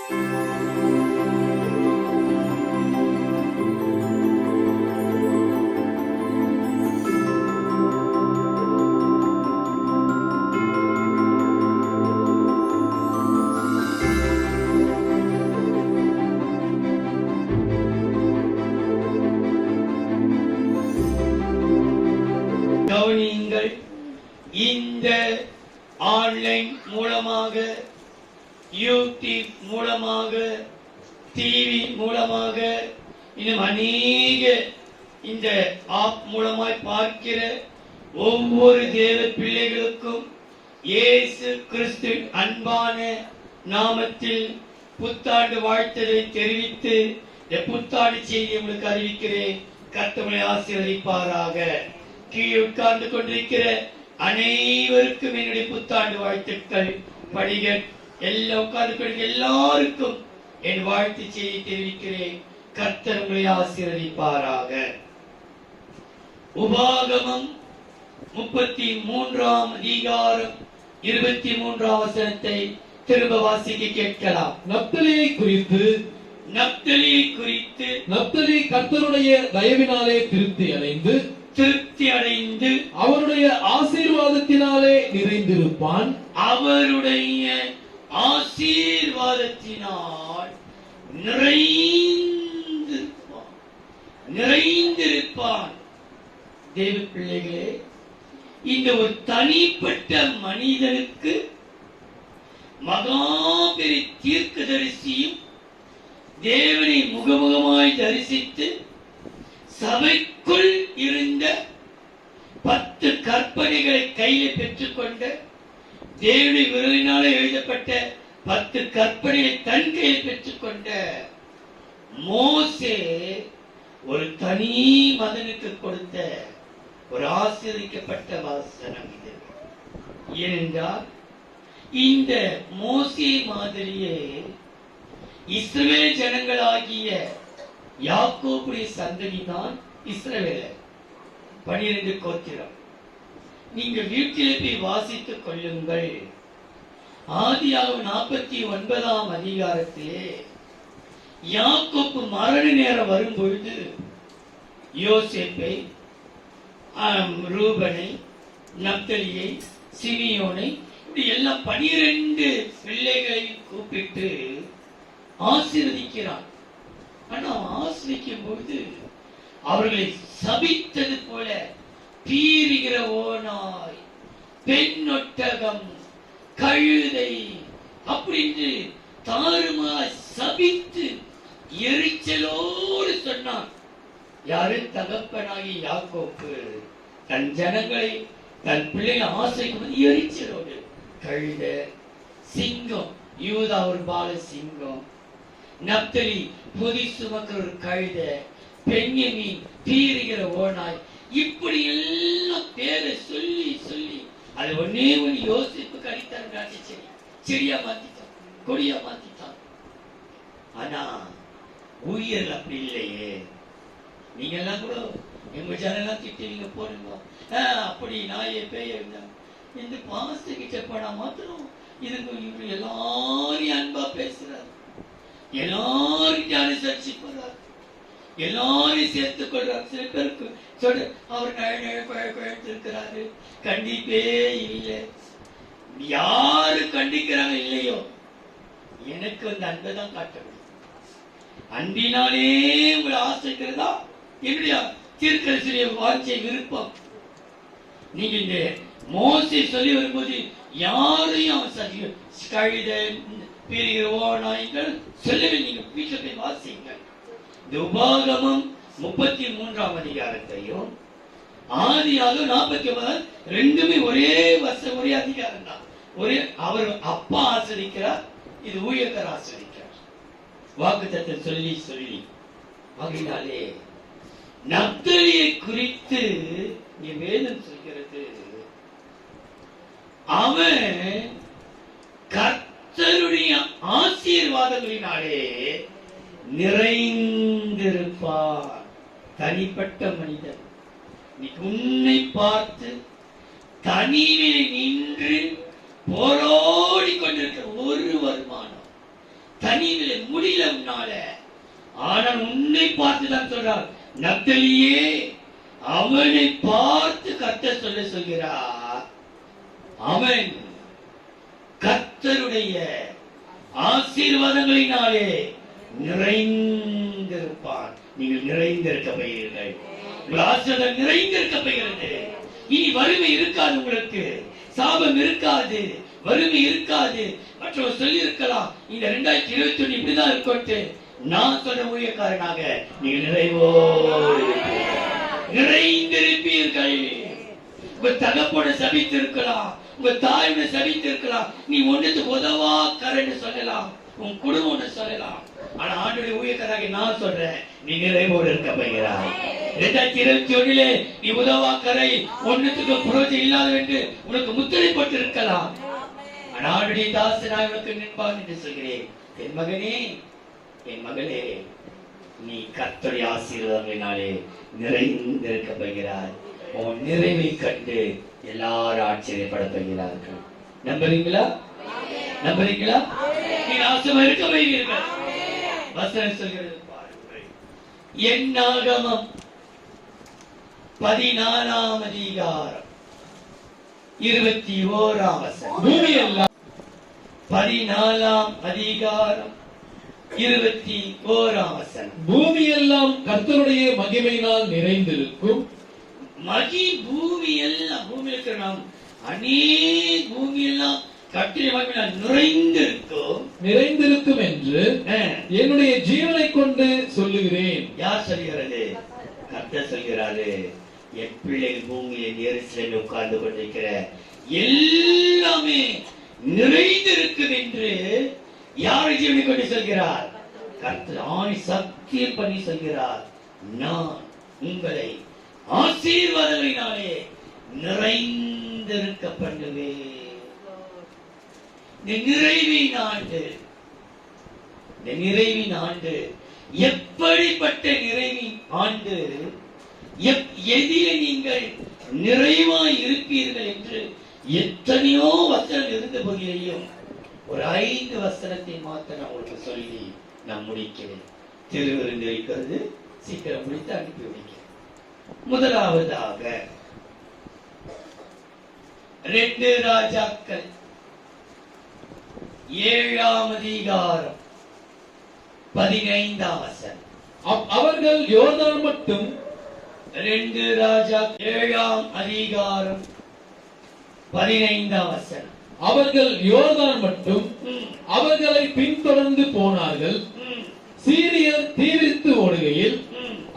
கவனியுங்கள். இந்த ஆன்லைன் மூலமாக, யூடியூப் மூலமாக, டிவி மூலமாக, இன்னும் அநேக இந்த ஆப் மூலமாய் பார்க்கிற ஒவ்வொரு தேவ பிள்ளைகளுக்கும் இயேசு கிறிஸ்துவின் அன்பான நாமத்தில் புத்தாண்டு வாழ்த்தலை தெரிவித்து இந்த புத்தாண்டு செய்தி உங்களுக்கு அறிவிக்கிறேன். கர்த்தரை ஆசீர்வதிப்பாராக. கீழே உட்கார்ந்து கொண்டிருக்கிற அனைவருக்கும் என்னுடைய புத்தாண்டு வாழ்த்துக்கள். படிகள் எல்லாம் உட்கார்ந்து கொண்டிருக்கிற எல்லாருக்கும் என் வாழ்த்து செய்தி தெரிவிக்கிறேன். கர்த்தர் உங்களை ஆசீர்வதிப்பாராக. உபாகமம் 33ஆம் அதிகாரம் 23ஆம் வசனத்தை திரும்ப வாசிக்க கேட்கலாம். நப்தலியை குறித்து நப்தலி கர்த்தருடைய தயவினாலே திருப்தி அடைந்து அவருடைய ஆசீர்வாதத்தினாலே நிறைந்திருப்பான். அவருடைய ஆசீர்வாதத்தினால் நிறைந்திருப்பான். தேவ பிள்ளைகளே, இந்த ஒரு தனிப்பட்ட மனிதனுக்கு மகாபெரிய தீர்க்கதரிசியும் தேவனை முகமுகமாய் தரிசித்து சபைக்குள் இருந்த 10 கற்பனைகளை கையில் பெற்றுக்கொண்ட, தேவனுடைய விரலினாலே எழுதப்பட்ட 10 கற்பனைகளை தன் கையில் பெற்றுக்கொண்ட மோசே ஒரு தனி மகனுக்கு கொடுத்த ஒரு ஆசீர்வதிக்கப்பட்ட வாசனம் இது. ஏனென்றால் இந்த மோசே மாதிரியே இஸ்ரவேல் ஜனங்களாகிய யாக்கோபுடைய சந்ததிதான் இஸ்ரவேலர். 12 கோத்திரம். நீங்கள் வீட்டிலே போய் வாசித்துக் கொள்ளுங்கள். ஆதியாகமம் 49ஆம் அதிகாரத்திலே யாக்கோபு மரண நேரம் வரும் பொழுது யோசேப்பை, ரூபனை, நப்தலியை, சிமியோனை, இப்படி எல்லாம் 12 பிள்ளைகளை கூப்பிட்டு ஆசீர்வதிக்கிறான். ஆனா ஆசீர்வதிக்கும் பொழுது அவர்களை சபித்தது போல பீறுகிற ஓநாய், பெண்ணொட்டகம், கழுதை அப்படின்னு தாறுமாறாய் சபித்து எரிச்சலோடு சொன்னான். யாரு? தகப்பனாகி யாக்கோப்பு தன் ஜனங்களை, தன் பிள்ளைகளை ஆசைக்கும் எரிச்சலோடு. கழுத, சிங்கம், யூதா ஒரு பால சிங்கம், நப்தலி பொதி சுமக்கிற ஒரு கழுத, பென்யமீன் பீறுகிற ஓநாய், இப்படி எல்லாம் பேரை சொல்லி சொல்லி அது ஒன்னே ஒண்ணு யோசிப்பு கடித்தான். செடியா மாத்திட்டான், கொடியா மாத்திட்டான். ஆனா ஊழியர்கள் அப்படி இல்லையே. நீங்க எல்லாம் கூட எங்க ஜனெல்லாம் திட்டுவீங்க, போடுங்க அப்படி நாயே பேய இந்த பாஸ்து கிட்ட போனா மாத்திரம் இதுக்கு எல்லாரையும் அன்பா பேசுறாரு, எல்லாரும் அனுசரிச்சு போறாரு, எல்லாரையும் சேர்த்துக் கொள்றாரு. சில பேருக்கு சொல்ற அவர் இருக்கிறாரு, கண்டிப்பே இல்லை. யாரு கண்டிக்கிறாங்க இல்லையோ, எனக்கு அந்த அன்பை தான் காட்ட வேண்டும். அன்பினாலே உங்களை ஆசைக்கிறதா என்னுடைய தீர்க்கதரிசியுடைய வார்த்தை விருப்பம். நீங்க இந்த மோசே சொல்லி வரும்போது யாரையும் கழுத பீறுகிற ஓநாய்கள் சொல்லவே நீங்க வீட்டில் போய் வாசிங்க. இந்த உபாகமம் 33ஆம் அதிகாரத்தையும் ஆதியாகமம் 49 ரெண்டுமே ஒரே வருஷம், ஒரே அதிகாரம் தான். ஒரே அவர் அப்பா ஆசிரிக்கிறார், இது ஊழியக்காரர் ஆசிரிக்கிறார். வாக்குத்தத்தை சொல்லி சொல்லி ஆகினாலே நப்தலியை குறித்து வேதம் சொல்கிறது, அவன் கர்த்தருடைய ஆசீர்வாதங்களினாலே நிறைந்திருப்பார். தனிப்பட்ட மனிதன் உன்னை பார்த்து தனிமையில் நின்று போராடி கொண்டிருக்கிற ஒரு வருமானம், தனியில முடியல உன்னால. ஆனால் உன்னை பார்த்து தான் சொல்றார், நப்தலியே, அவனை பார்த்து கர்த்தர் சொல்கிறார், அவன் கர்த்தருடைய ஆசீர்வாதங்களினாலே நிறைந்திருப்பான். நீங்கள் நிறைந்திருக்க போகிறீர்கள். உங்கள் ஆசீர்வாதம் நிறைந்திருக்க போகிறது. இனி வறுமை இருக்காது, உங்களுக்கு சாபம் இருக்காது, வறுமை இருக்காது. மற்றவர் சொல்லி இருக்கலாம், இந்த 2021 இப்படிதான் இருக்கட்டு. நான் சொன்ன ஊழியக்காரனாக நீங்கள் நிறைந்திருப்பீர்கள். உங்க தகப்போட சபித்து இருக்கலாம், உங்க தாயோட சபித்து இருக்கலாம். நீ ஒன்றுக்கு உதவா கரன்னு சொல்லலாம், உன் குடும்பம் சொல்லலாம். ஆனா ஆண்டுடைய ஊழியக்காரனாக நான் சொல்றேன், நீ நிறைவோடு இருக்க போகிறாய். 2021 நீ உதவாக்கரை ஒன்னுக்கு புரோஜனம் இல்லாத என்று உனக்கு முத்திரைப்பட்டு இருக்கலாம். ஆண்டுடைய தாசனாய் உனக்கு நிற்பான் என்று சொல்கிறேன். என் மகனே, என் மகளே, நீ கர்த்தருடைய ஆசீர்வாதங்களினாலே நிறைந்திருக்க போகிறாய். உன் நிறைவை கண்டு எல்லாரும் ஆச்சரியப்பட போகிறார்கள். நம்புறீங்களா? நம்புறீங்களா? நீ நாசமா இருக்க போகிறீர்கள். வசனம் சொல்கிறது பாருங்கள். என்னாகமம் 14ஆம் அதிகாரம் 21ஆம் வசனம். பூமியெல்லாம் 14ஆம் அதிகாரம் 21ஆம் வசனம். பூமியெல்லாம் கர்த்தருடைய மகிமையினால் நிறைந்திருக்கும். பூமியெல்லாம், பூமியில் இருக்கிற நாம் அநேக பூமியெல்லாம் கர்த்தருடைய மகிமையினால் நிறைந்திருக்கும் என்று என்னுடைய ஜீவனை கொண்டு சொல்லுகிறேன். யார் சொல்கிறது? கர்த்தர் சொல்கிறாரு. என் பிள்ளைகள் பூமியில் எருசலேமில் உட்கார்ந்து கொண்டிருக்கிற எல்லாமே நிறைந்திருக்கும் என்று யாரை ஜீவனை கொண்டு சொல்கிறார்? கர்த்தர் ஆணி சத்தியம் பண்ணி சொல்கிறார், நான் உங்களை ஆசீர்வாதங்களினாலே நிறைந்திருக்க பண்ணுவேன். நிறைவின் ஆண்டு எப்படிப்பட்ட நிறைவின் ஆண்டு? எதிலே நீங்கள் நிறைவாய் இருப்பீர்கள் என்று எத்தனையோ வசனம் இருந்த போதிலேயும் ஒரு 5 வசனத்தை மாத்த நான் உங்களுக்கு சொல்லி நான் முடிக்கிறேன். திருவிருந்து இருக்கிறது, சீக்கிரம் முடித்து அனுப்பி வைக்கிறேன். முதலாவதாக 2 ராஜாக்கள் 7ஆம் அதிகாரம் 15ஆம் வசனம். அவர்கள் யோர்தான் மட்டும் 2 ராஜா 7ஆம் அதிகாரம் 15ஆம் வசனம். அவர்கள் யோர்தான் மட்டும் அவர்களை பின்தொடர்ந்து போனார்கள். சீரியர் தீவிரித்து ஓடுகையில்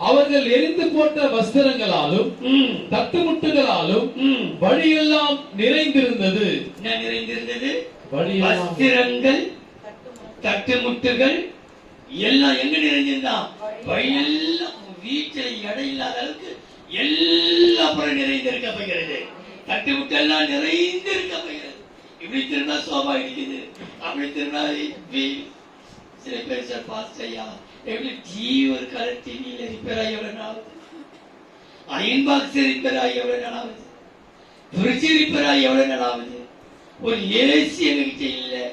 அவர்கள் எரிந்து போட்ட வஸ்திரங்களாலும் தட்டுமுட்டுகளாலும் வழியெல்லாம் நிறைந்திருந்தது. என்ன நிறைந்திருந்தது? வஸ்திரங்கள், தட்டுமுட்டுகள் எல்லாம் எங்க நிறைஞ்சிருந்தான்? வழியெல்லாம், வீட்டில் இடம் இல்லாத அளவுக்கு எல்லா பொருள் நிறைந்திருக்க போகிறது. தட்டுமுட்டு எல்லாம் நிறைந்திருக்க போகிறது. இப்படி திரும்ப சோபா இருக்குது, அப்படி திரும்ப சில பேர் சார் பாஸ்ட் ஐயா எப்படி டிவி, ஒரு கலர் டிவியில ரிப்பேர் ஆகி எவ்வளவு நாள் ஆகுது, அயன் பாக்ஸ் ரிப்பேர் ஆகி எவ்வளவு நாள் ஆகுது, ஃப்ரிட்ஜ் ரிப்பேர் ஆகி எவ்வளவு நாள் ஆகுது, ஒரு ஏசி எங்ககிட்ட இல்லை.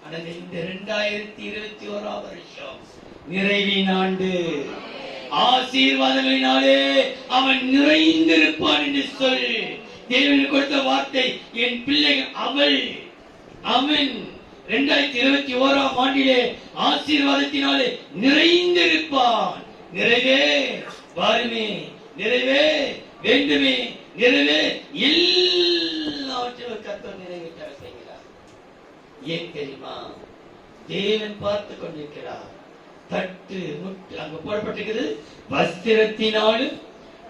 ஆனால் இந்த 2021ஆம் வருஷம் நிறைவின் ஆண்டு, ஆசீர்வாதங்களினாலே அவன் நிறைந்திருப்பான் என்று சொல். தேவன் கொடுத்த வார்த்தை, என் பிள்ளைகள் அவன் 2021ஆம் ஆண்டிலே ஆசீர்வாதத்தினாலே நிறைந்திருப்பான். நிறைவே வருமே, நிறைவே வேண்டுமே, நிறைவே எல்லாவற்றையும் கர்த்தர் நிறைவேற்ற செய்கிறார். ஏன் தெரியுமா? தேவன் பார்த்து கொண்டிருக்கிறார். தட்டு முட்டு அங்க போடப்பட்டிருக்கிறது, வஸ்திரத்தினாலும்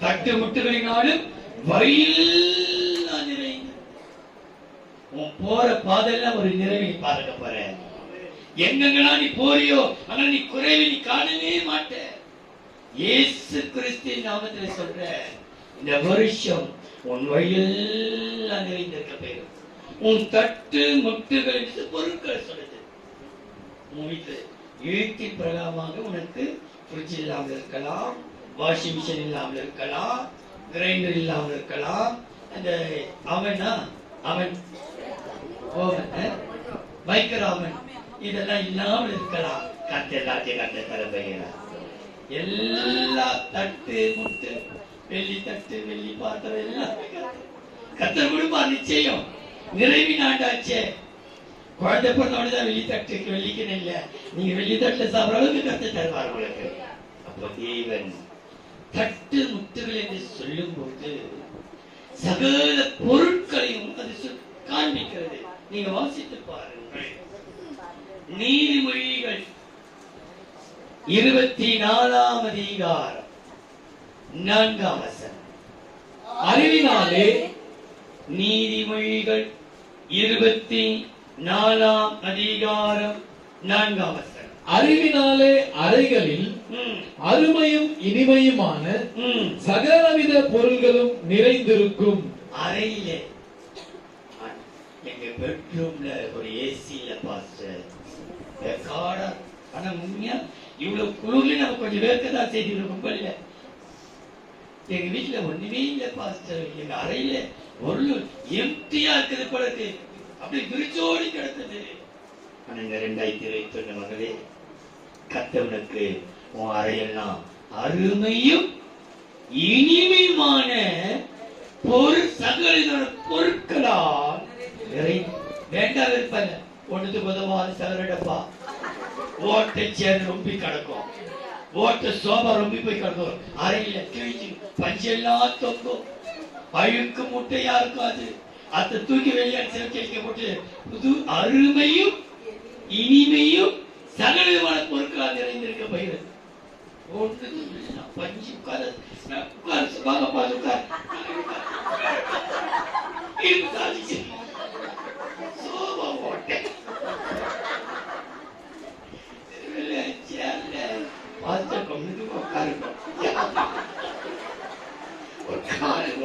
தட்டு முட்டுகளினாலும் வயல் நிறைந்து. உன் போற பாதெல்லாம் ஒரு நிறைவை பார்க்க போற. எங்கெங்கெல்லாம் நீ போறியோ ஆனா நீ குறைவை நீ காணவே மாட்ட. இயேசு கிறிஸ்துவின் நாமத்தில் சொல்ற, இந்த வருஷம் உன் வயல் நிறைந்திருக்க போயிடும். உன் தட்டு முட்டுகள் என்று பொருட்கள் சொல்லுது. உன் வீட்டு வீட்டின் பிரகாரமாக உனக்கு ஃப்ரிட்ஜ் இல்லாமல் இருக்கலாம், வாஷிங் மிஷின் இல்லாமல் இருக்கலாம், கிரைண்டர் இல்லாமல் இருக்கலாம், அந்த அவன் மைக்கர் அவன் இதெல்லாம் இல்லாமல் இருக்கலாம். கத்த எல்லாத்தையும் கத்த தரப்பைகிறார். எல்லா தட்டு முட்டு வெள்ளி தட்டு வெள்ளி பாத்திரம் எல்லாம் கத்தர் கொடுப்பார். நிச்சயம் நிறைவின் ஆண்டாச்சே. குழந்தை பிறந்தோடதான் வெள்ளி தட்டுக்கு வெள்ளிக்குன்னு இல்ல, நீங்க வெள்ளி தட்டுல சாப்பிட அளவுக்கு கத்த தருவார் உங்களுக்கு. அப்போ தேவன் தட்டு முட்டுகள் என்று சொல்லும் போது சகல பொருட்களையும் அது காண்பிக்கிறது. நீங்க வாசித்து பாருங்கள். நீதிமொழிகள் 24ஆம் அதிகாரம் 4ஆம் வசனம். அறிவினாலே நீதிமொழிகள் 24ஆம் அதிகாரம் 4ஆம் வசனம். அறிவினாலே அறைகளில் அருமையும் இனிமையுமான சகலவித பொருள்களும் நிறைந்திருக்கும். அறையிலே எங்க பெட்ரூம்ல ஒரு ஏசி இல்ல பாஸ்டர், காடா. ஆனா உண்மையா இவ்வளவு குளிர்ல நம்ம கொஞ்சம் வேர்க்கதான் செய்தி கும்பல்ல. எங்க வீட்டுல ஒண்ணுமே இல்ல பாஸ்டர். எங்க அறையில ஒரு எம்டியா இருக்குது போல இருக்கு, அப்படி விரிச்சோடி கிடக்குது. ஆனா இந்த 2021 மகளே, கத்தவனுக்கு உன் அறையெல்லாம் அருமையும் இனிமையுமான சகல பொருட்களால் வேண்டாம் இருப்பல்ல. ஒண்ணுக்கு உதவாது சகரடப்பா ஓட்டை சேர் ரொம்ப கிடக்கும், ஓட்ட சோபா ரொம்ப போய் கிடக்கும். அறையில கிழிச்சு பஞ்செல்லாம் தொங்கும், அழுக்கு முட்டையா இருக்காது. அதை தூக்கி வெளியாடி சிறக்க போட்டு புது அருமையும் இனிமையும் சகல விதமான பொருட்களால் நிறைந்திருக்க பயிர். ஒன்று பஞ்சு உட்கார சோபா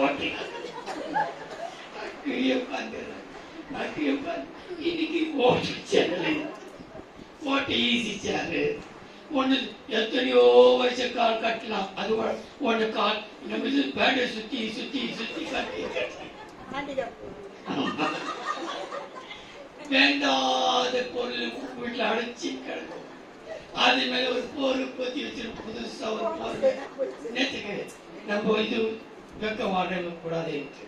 ஓட்டை இன்னைக்கு ஓட்டு சேனல் ஓட்டு ஈஸி சேனல் ஒண்ணு எத்தனையோ வருஷம் கால் கட்டலாம். அது ஒண்ணு கால் நம்ம பேண்டை சுத்தி சுத்தி சுத்தி கட்டி வேண்டாத பொருள் வீட்டுல அடைச்சி கிடக்கும். அது மேல ஒரு பொருள் பத்தி வச்சிருக்க புதுசா ஒரு பொருள் நேற்றுக்கு நம்ம இது வெக்க வாட கூடாது என்று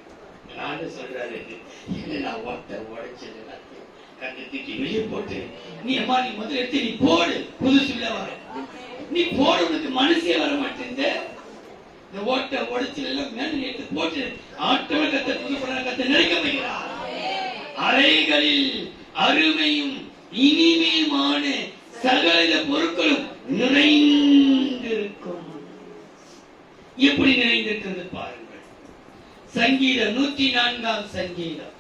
நானு சொல்றாரு. நான் ஓட்ட உடைச்சது கண்டு தூக்கி வெளியே போட்டு, நீ அம்மா நீ முதல்ல எடுத்து நீ போடு, புதுசு வர நீ போடு, உனக்கு மனசே வர மாட்டேன். இந்த ஓட்ட உடைச்சல் எல்லாம் மேல எடுத்து போட்டு ஆட்டோட கத்த புது கத்த நிறைக்க வைக்கிறார். அறைகளில் அருமையும் இனிமையுமான சகல பொருட்களும் நிறைந்திருக்கும். எப்படி நிறைந்திருக்கிறது பாருங்கள். சங்கீதம் 104ஆம் சங்கீதம்.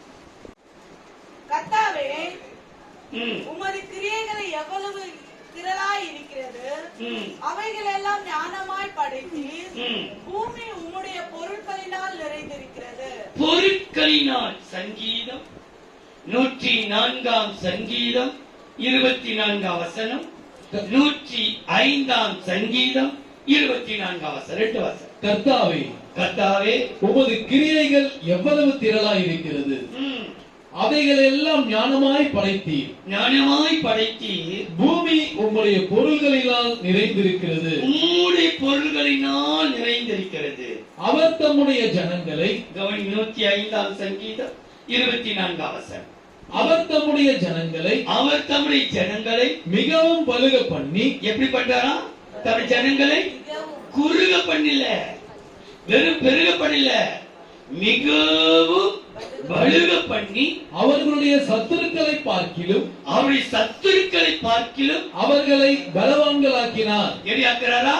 கர்த்தாவே, உமது கிரியைகளை எவ்வளவு திரளாய் இருக்கிறது, அவைகள் எல்லாம் ஞானமாய் படைத்தீர். பூமி உம்முடைய பொருட்களினால் நிறைந்திருக்கிறது. பொருட்களினால். சங்கீதம் 104ஆம் சங்கீதம் 24ஆம் வசனம், 105ஆம் சங்கீதம் 24ஆம் வசனம், 2 வசனம். கர்த்தாவே, கர்த்தாவே, உமது கிரியைகள் எவ்வளவு திரளாய் இருக்கிறது, அவைகள் எல்லாம் ஞானமாய் படைத்தீர். ஞானமாய் படைத்தீர். பூமி உம்முடைய பொருள்களினால் நிறைந்திருக்கிறது. உம்முடைய பொருள்களினால் நிறைந்திருக்கிறது. அவர் தம்முடைய ஜனங்களை, கவனி 105ஆம் சங்கீதம் 24ஆம் வசனம். அவர் தம்முடைய ஜனங்களை, அவர் தம்முடைய ஜனங்களை மிகவும் பலுக பண்ணி. எப்படி பண்றாரா? தம்முடைய ஜனங்களை குறுக பண்ணல, வெறும் பெருக பண்ணல, மிகவும் பலுக பண்ணி அவர்களுடைய சத்துருக்களை பார்க்கிலும், அவருடைய சத்துருக்களை பார்க்கிலும் அவர்களை பலவான்களாக்கினார். எரியாக்குறாரா?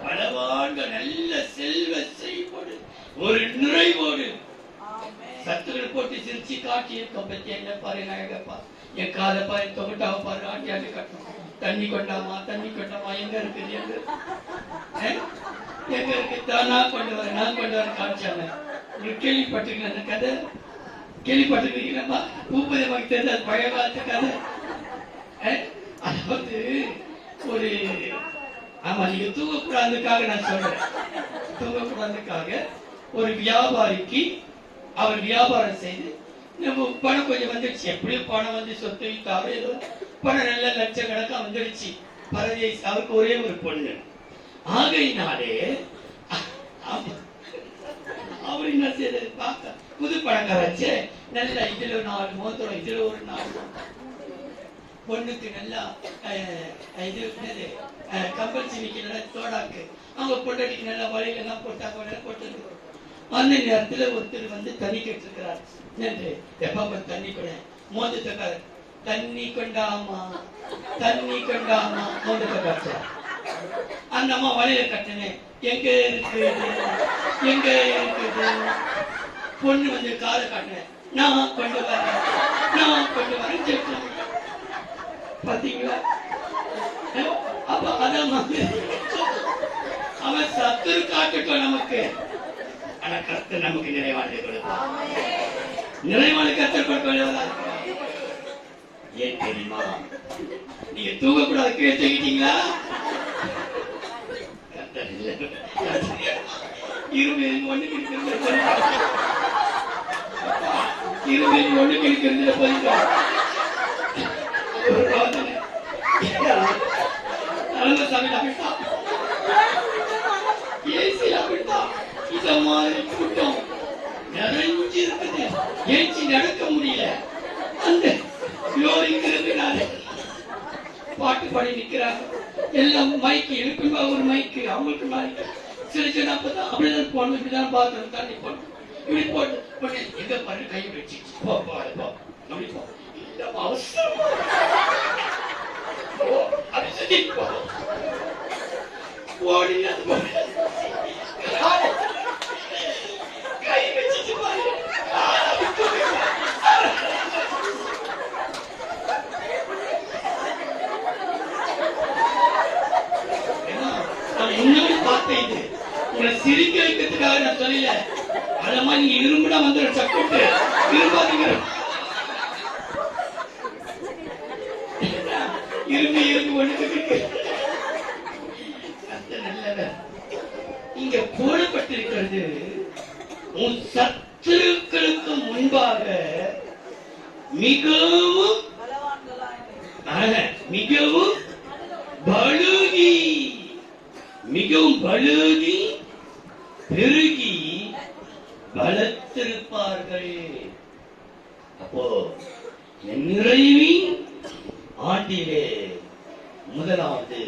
பலவான்கள், நல்ல செல்வ செய்வோடு ஒரு நிறைவோடு சத்துருக்கள் போட்டு சிரிச்சு காட்டி இருக்க பத்தி என்ன பாரு நாயகப்பா, என் காலை பாரு, தொகட்டாவ பாரு, ஆட்டியாட்டு கட்டணும். தண்ணி கொண்டாமா தண்ணி கொண்டாமா, எங்க இருக்குது எங்க இருக்கு? தானா கொண்டு வர, நான் கொண்டு வர காமிச்சாங்க. கேள்விப்பட்டிருக்கீங்க அந்த கதை? கேள்விப்பட்டிருக்கீங்களா? பூப்பதமாக தெரிஞ்ச அது பழைய காலத்து கதை. அதாவது ஒரு ஆமா, நீங்க தூங்கக்கூடாதுக்காக நான் சொல்றேன். தூங்கக்கூடாதுக்காக ஒரு வியாபாரிக்கு அவர் வியாபாரம் செய்து நம்ம பணம் கொஞ்சம் வந்துடுச்சு. எப்படியும் பணம் வந்து சொத்து வித்தாரோ ஏதோ பணம் நல்ல லட்சக்கணக்கா வந்துடுச்சு. பரதேசி, அவருக்கு ஒரே ஒரு பொண்ணு. ஆகையினாலே அவர் என்ன செய்யறது, பார்க்க புது பணக்காராச்சே, நல்ல இதுல 4 மோதிரம், இதுல ஒரு 4 பொண்ணுக்கு நல்லா இது என்னது கம்பல் சிமிக்கு நல்லா தோடாக்கு, அவங்க பொண்டாட்டிக்கு நல்லா வலையில எல்லாம் போட்டாக்க போட்டது. அந்த நேரத்துல ஒருத்தர் வந்து தண்ணி கேட்டிருக்கிறார். நன்றி, எப்ப தண்ணி கொட மோதத்துக்கார, தண்ணி கொண்டாமா தண்ணி கொண்டாமா, மோதத்தை காட்டுறார். அந்த அம்மா வலையில கட்டினேன், எங்க இருக்குது எங்க இருக்குது, பொண்ணு வந்து காலை காட்டினேன், நான் கொண்டு வரேன் பாத்தீங்களா. அப்ப அதான் அவன் சத்துரு காட்டுட்டோம் நமக்கு. ஆனா கர்த்தர் நமக்கு நிறைவானதை கொடுப்பார். நிறைவான கர்த்தர் கொடுப்பா. ஏன் தெரியுமா, நீங்க தூங்க கூடாது, கீழே தூங்கிட்டீங்களா? கர்த்தர் இல்லை, இருமையில் ஒண்ணு கிடக்கிறது, இருமையில் ஒண்ணு கிடக்கிறது போயிட்டு இத மாதிரி கூட்டம் நிறைஞ்சு இருக்குது, ஏச்சி நடக்க முடியல. அந்த பாட்டு பாடி நிக்கிறாங்க எல்லாம். மைக்கு இருக்குமா, ஒரு மைக்கு அவங்களுக்கு மைக்கு சில சின்ன அப்பதான் அப்படிதான் போன, இப்படிதான் பாத்ரூம் தண்ணி போட்டு இப்படி போட்டு எங்க பாரு கை வச்சு போ அப்படி போ, அவசரம் கை வச்சு பாரு. இன்னும் பார்த்தேன், இது உங்களை சிரிக்க வைக்கிறதுக்காக நான் சொல்லல. அத மாதிரி நீங்க இரும்புடா வந்து சப்பிட்டு இருப்பாதீங்க. இரும்பு ஒண்ணு நல்லவர். இங்க போடப்பட்டிருக்கிறது, உன் சத்துருக்களுக்கு முன்பாக மிகவும் மிகவும் பலுகி பெருகி பலத்திருப்பார்கள். அப்போ நிறைவின் ஆண்டிலே முதலாவது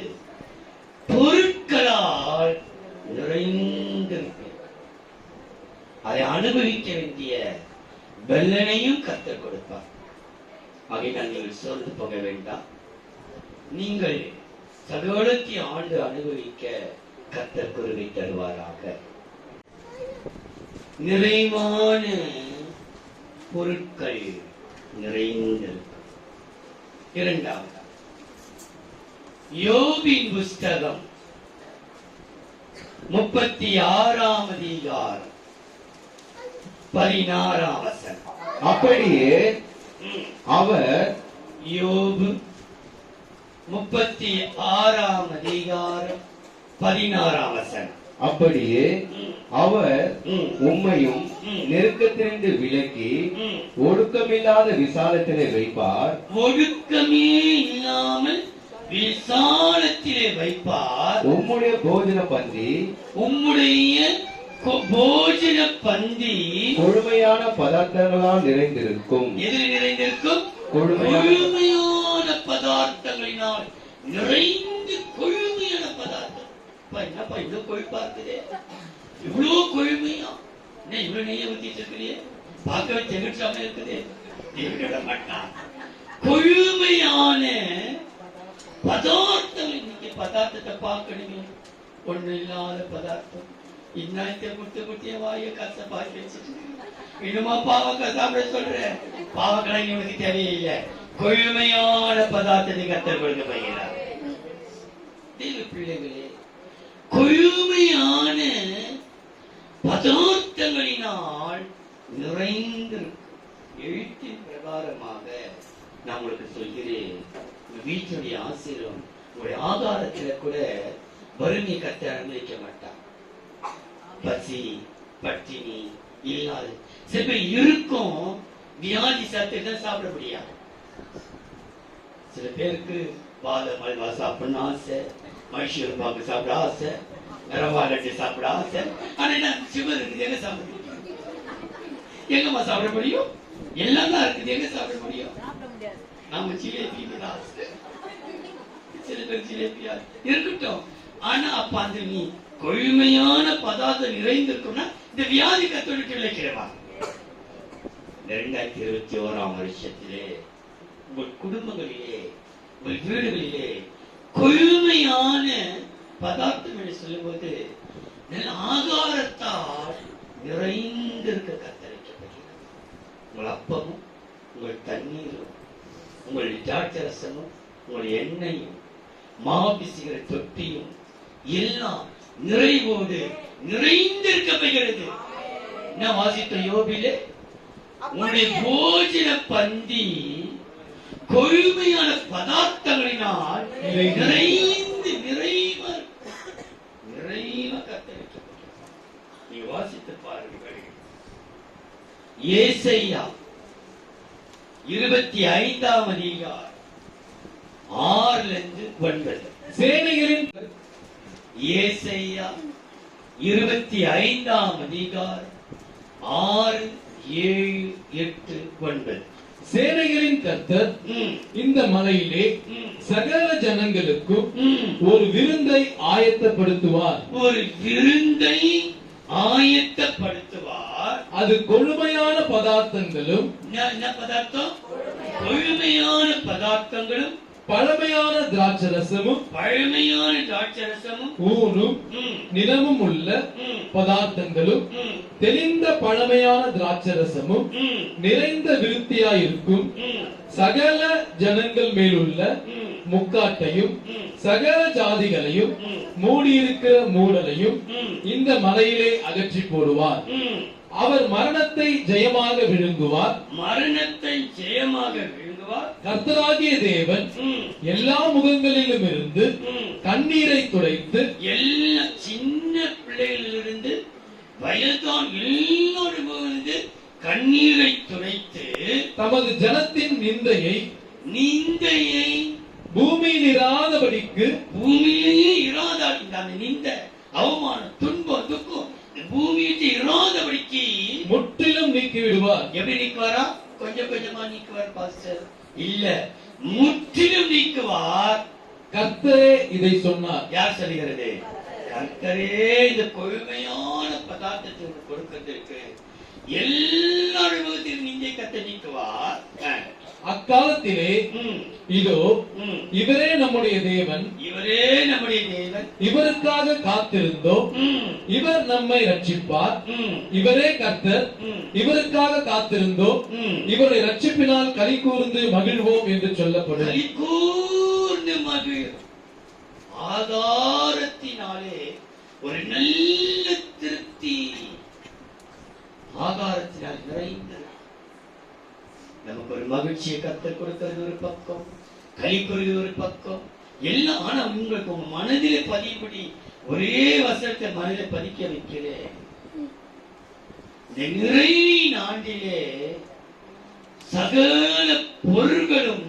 பொருட்களால் நிறைந்திருப்பேன். அதை அனுபவிக்க வேண்டிய பலனையும் கர்த்தர் கொடுப்பார். ஆகையால் நீங்கள் சோர்ந்து போக வேண்டாம். நீங்கள் சகலத்தை ஆண்டு அனுபவிக்க கர்த்தர் குருவை தருவாராக. நிறைவான பொருட்கள் நிறைந்திருக்கும். இரண்டாவது, யோபின் புஸ்தகம் 36ஆம் அதிகாரம் 16ஆம் வசனம். அப்படியே அவர் யோபு 36ஆம் அதிகாரம் 16ஆம் வசனம். அப்படியே அவர் உம்மையும் நெருக்கத்திலிருந்து விலக்கி ஒடுக்கமில்லாத விசாலத்திலே வைப்பார். ஒடுக்கமே இல்லாமல் விசாலத்திலே வைப்பார். உம்முடைய போஜன பந்தி கொழுமையான பதார்த்தங்களால் நிறைந்திருக்கும். எதில் நிறைந்திருக்கும்? கொழுமையான பதார்த்தங்களினால் நிறைந்து கொழுமையான பதார்த்தம். என்னப்பா இவ்வளவு கொழுப்பா இருக்குது, இவ்வளவு கொழுமையா, என்ன இவ்வளவு நெய்ய ஊத்திட்டு இருக்கிறீங்க, பார்க்கவே திகட்டாம இருக்குது. கொழுமையான பதார்த்தங்கள். இன்னைக்கு பதார்த்தத்தை பார்க்கணுமே, ஒண்ணு இல்லாத பதார்த்தம். இன்னத்தை குட்டிய வாய காசை பாக்கி வச்சுட்டு இன்னுமா பாவக்காய் சாப்பிட சொல்றேன். பாவக்காய் உனக்கு தேவையில்லை. கொழுமையான பதார்த்தத்தை கர்த்தர் கொடுக்க போகிறார். தேவ பிள்ளைகளே, கொழுமையான பதார்த்தங்களினால் நிறைந்து எழுத்தின் பிரகாரமாக நான் உங்களுக்கு சொல்கிறேன். வீட்டுடைய ஆசீர்வாதம் உங்களுடைய ஆகாரத்துல கூட வறுமை கர்த்தர் அனுமதிக்க மாட்டான். பசி பட்டினி இல்லாது சில பேர் இருக்கும், வியாதி சாப்பிட்டு தான் சாப்பிட முடியாது. சில பேருக்கு பாதம் அல்வா சாப்பிடணும் ஆசை, மைசூர் பாக்கு சாப்பிட ஆசை, ரவா லட்டு சாப்பிட ஆசை. ஆனா என்ன சுகர் இருக்குது, எங்க சாப்பிட முடியும்? எங்கம்மா சாப்பிட முடியும்? எல்லாம் தான் இருக்குது, எங்க சாப்பிட முடியும்? நாம ஜிலேபி ஆசை, சில பேர் ஜிலேபியா இருக்கட்டும். ஆனா அப்ப அந்த நீ கொழுமையான பதார்த்தம் நிறைந்திருக்கும்னா இந்த வியாதி கத்தோடு விளைக்கிறவா. 2021ஆம் வருஷத்திலே உங்கள் குடும்பங்களிலே, உங்கள் வீடுகளிலே கொழுமையான பதார்த்தம் என்று சொல்லும்போது நல்ல ஆகாரத்தால் நிறைந்திருக்க கத்தரிக்கப்படுகிறது. உங்கள் அப்பமும், உங்கள் தண்ணீரும், உங்கள் திராட்சரசமும், உங்கள் எண்ணெயும், மாபிசுகிற தொட்டியும் எல்லாம் நிறைவோடு நிறைந்திருக்கப்படுகிறது. என்ன வாசித்த யோபிலே, உன்னுடைய போஜன பந்தி கொழுமையான பதார்த்தங்களினால் நிறைந்து நிறைவா கத்தரிக்கப்பட்டது. நீ வாசித்து பாருங்கள். ஏசாயா 25ஆம் அதிகாரம் 6-9. சேனைகளின் ஏசாயா 25ஆம் அதிகாரம் 6, 7, 8, 9. சேனைகளின் கர்த்தர் இந்த மலையிலே சகல ஜனங்களுக்கும் ஒரு விருந்தை ஆயத்தப்படுத்துவார். ஒரு விருந்தை ஆயத்தப்படுத்துவார். அது கொழுமையான பதார்த்தங்களும், என்ன பதார்த்தம்? கொழுமையான பதார்த்தங்களும், பழமையான திராட்சரசமும், பழமையான திராட்சரசமும், ஊனும் நிலமும் உள்ள பதார்த்தங்களும், தெளிந்த பழமையான திராட்சரசமும் நிறைந்த விருத்தியாயிருக்கும் சகல ஜனங்கள் மேலுள்ள முக்காட்டையும் சகல ஜாதிகளையும் மூடியிருக்கிற மூடலையும் இந்த மலையிலே அகற்றி போடுவார். அவர் மரணத்தை ஜெயமாக விழுங்குவார். மரணத்தை ஜெயமாக விழுங்குவார். கர்த்தராகிய தேவன் எல்லா முகங்களிலும் இருந்து கண்ணீரை துடைத்து, எல்லா சின்ன பிள்ளைகளிலிருந்து வயதான் எல்லாரிடமிருந்து கண்ணீரை துடைத்து, தமது ஜனத்தின் நிந்தையை பூமியில் இராதபடிக்கு, பூமியிலேயே இராதாடி அந்த நிந்த அவமானம் துன்பம் துக்கம் பூமியிட்டு இராதபடிக்கு முற்றிலும் நீக்கி விடுவார். எப்படி நீக்குவாரா? கொஞ்சம் கொஞ்சமா நீக்குவார் பாஸ்டர்? இல்ல, முற்றிலும் நீக்குவார். கர்த்தரே இதை சொன்னார். யார் சொல்லுகிறது? கர்த்தரே இந்த கொழுமையான பதார்த்தத்தை கொடுக்கிறதுக்கு எல்லா அனுபவத்திலும் நீங்க கத்த நீக்குவார். அக்காலத்திலே இதோ இவரே நம்முடைய தேவன், இவரே நம்முடைய தேவன், இவருக்காக காத்திருந்தோம், இவர் நம்மை ரட்சிப்பார், இவரே கர்த்தர், இவருக்காக காத்திருந்தோம், இவருடைய ரட்சிப்பினால் களி கூர்ந்து மகிழ்வோம் என்று சொல்லப்படும். களி கூர்ந்து மகிழ் ஆகாரத்தினாலே ஒரு நல்ல திருப்தி, ஆகாரத்தினால் நிறைந்த நமக்கு ஒரு மகிழ்ச்சியை கத்தர் கொடுக்கிறது ஒரு பக்கம், களி கூறுவது ஒரு பக்கம் எல்லாம். ஆனா உங்களுக்கு உங்க மனதிலே பதியும்படி ஒரே வசனத்தை மனதிலே பதிக்க வைக்கிறேன். இந்த நிறைவின் ஆண்டிலே சகல பொருள்களும்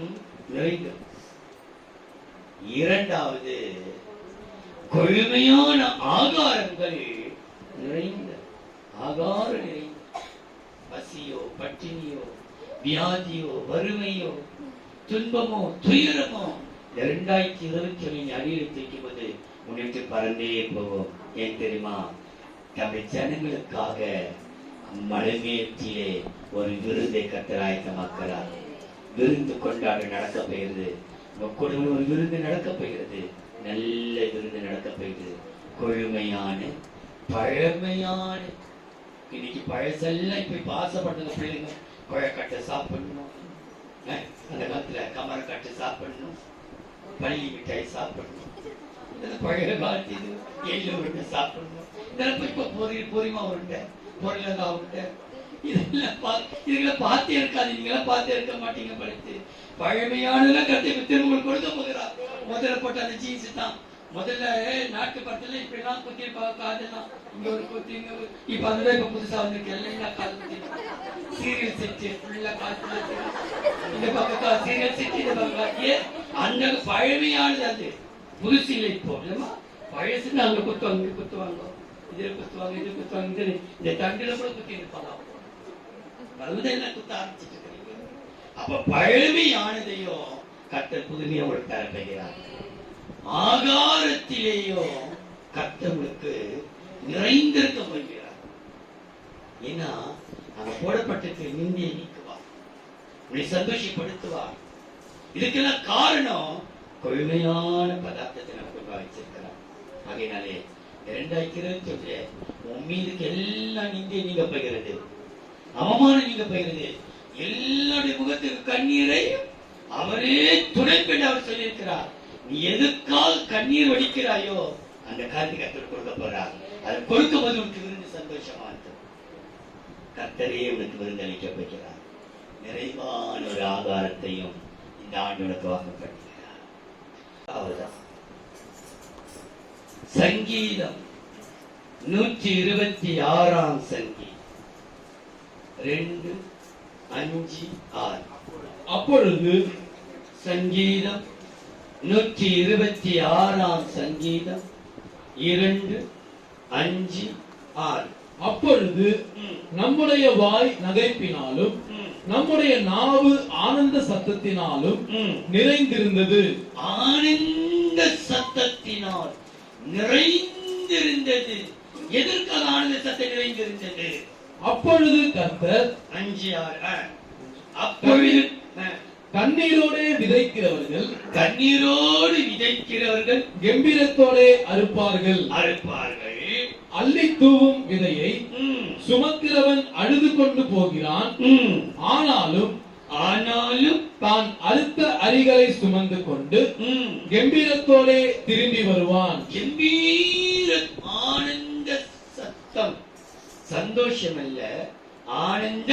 நிறைந்தது. இரண்டாவது, கொழுமையான ஆகாரங்கள் நிறைந்த, ஆகாரம் நிறைந்த, பசியோ பட்டினியோ வியாதியோ வறுமையோ துன்பமோ துயரமோ 2021 அடியில் தூக்கும்போது முன்னிட்டு பறந்தே போவோம். ஏன் தெரியுமா? நம்முடைய ஜனங்களுக்காக மலைமேட்டிலே ஒரு விருந்தை கர்த்தர் ஆயத்தமாக்கிறார். விருந்து கொண்டாட நடக்க போகிறது. உங்க குடும்பம் ஒரு விருந்து நடக்க போகிறது. நல்ல விருந்து நடக்க போகிறது. கொழுமையான பழமையான, இன்னைக்கு பழசெல்லாம் இப்ப பாசப்பட்டது பிள்ளைங்க. கொழக்கட்டை சாப்பிடணும், அந்த காலத்துல கமரக்கட்டை சாப்பிடணும், பள்ளி மிட்டாய் சாப்பிடணும், பழைய காலத்து எள்ளு உருண்டை சாப்பிடணும், இதெல்லாம் இப்ப பொறிமா உருண்டை, பொருளகா உருண்டை, இதெல்லாம் பார்த்தே இருக்காது. நீங்களாம் பார்த்தே இருக்க மாட்டீங்க. படித்து பழமையான கத்தை திரும்ப கொடுக்க போகிறார். முதல்ல போட்ட அந்த ஜீன்ஸ் தான் முதல்ல நாட்டு படத்துல இப்ப எல்லாம் குத்தி காதெல்லாம் இங்க ஒரு குத்தி இங்க இப்ப அதுதான் இப்ப புதுசா வந்திருக்கு எல்லாம் கால் குத்தி சீரியல் செட்டு ஃபுல்லா காத்து இந்த பக்கம் சீரியல் செட்டு இந்த பக்கம் அந்த பழமையானது அது புதுசு இல்லை இப்போ இல்லமா பழசுன்னு அங்க குத்துவாங்க இங்க குத்துவாங்க இதுல குத்துவாங்க இது குத்துவாங்க இது இந்த தண்டில கூட குத்தி இருப்பாங்க அதுதான் குத்த ஆரம்பிச்சுட்டு இருக்கிறீங்க. அப்ப பழமையானதையோ கர்த்தர் புதுமையா ஒரு தரப்பைகிறார். ஆகாரத்திலேயோ கர்த்தருக்கு நிறைந்திருக்க போகிறார். ஏன்னா அங்க போடப்பட்டிருக்க நிந்தியை நீக்குவார், உன்னை சந்தோஷப்படுத்துவார். இதுக்கெல்லாம் காரணம் கொள்மையான பதார்த்தத்தை நமக்கு வச்சிருக்கிறார். ஆகையினாலே 2020 உன் மீதுக்கு எல்லாம் நிந்தியை நீங்க போகிறது, அவமானம் நீங்க போகிறது, எல்லாருடைய முகத்துக்கு கண்ணீரை அவரே துடைப்பென்று அவர் சொல்லியிருக்கிறார். நீ எதுக்காக கண்ணீர் வடிக்கிறாயோ அந்த காரியத்தை கர்த்தர் கொடுக்க போறார். அதை கொடுக்கும் போது உனக்கு விருந்து சந்தோஷமா இருக்கும். கர்த்தரே உனக்கு விருந்து அளிக்க போகிறார். நிறைவான ஒரு ஆகாரத்தையும் இந்த ஆண்டு உனக்கு வாங்கப்படுகிறார். அவர்தான் சங்கீதம் 126 சங்கீதம் 2, 5, 6. அப்பொழுது சங்கீதம் 126 சங்கீதம் 2, 5, 6. அப்பொழுது நம்முடைய வாய் நகைப்பினாலும் நம்முடைய நாவு ஆனந்த சத்தத்தினாலும் நிறைந்திருந்தது. ஆனந்த சத்தத்தினால் நிறைந்திருந்தது. எதற்காக ஆனந்த சத்தம் நிறைந்திருந்தது? அப்பொழுது கர்த்தர் 5, 6. அப்பொழுது கண்ணீரோடே விதைக்கிறவர்கள் கம்பீரத்தோடே அறுப்பார்கள். அள்ளி தூவும் விதையை சுமக்கிறவன் அழுது கொண்டு போகிறான். ஆனாலும் தான் அறுத்த அரிகளை சுமந்து கொண்டு கம்பீரத்தோடே திரும்பி வருவான். ஆனந்த சத்தம், சந்தோஷம் அல்ல, ஆனந்த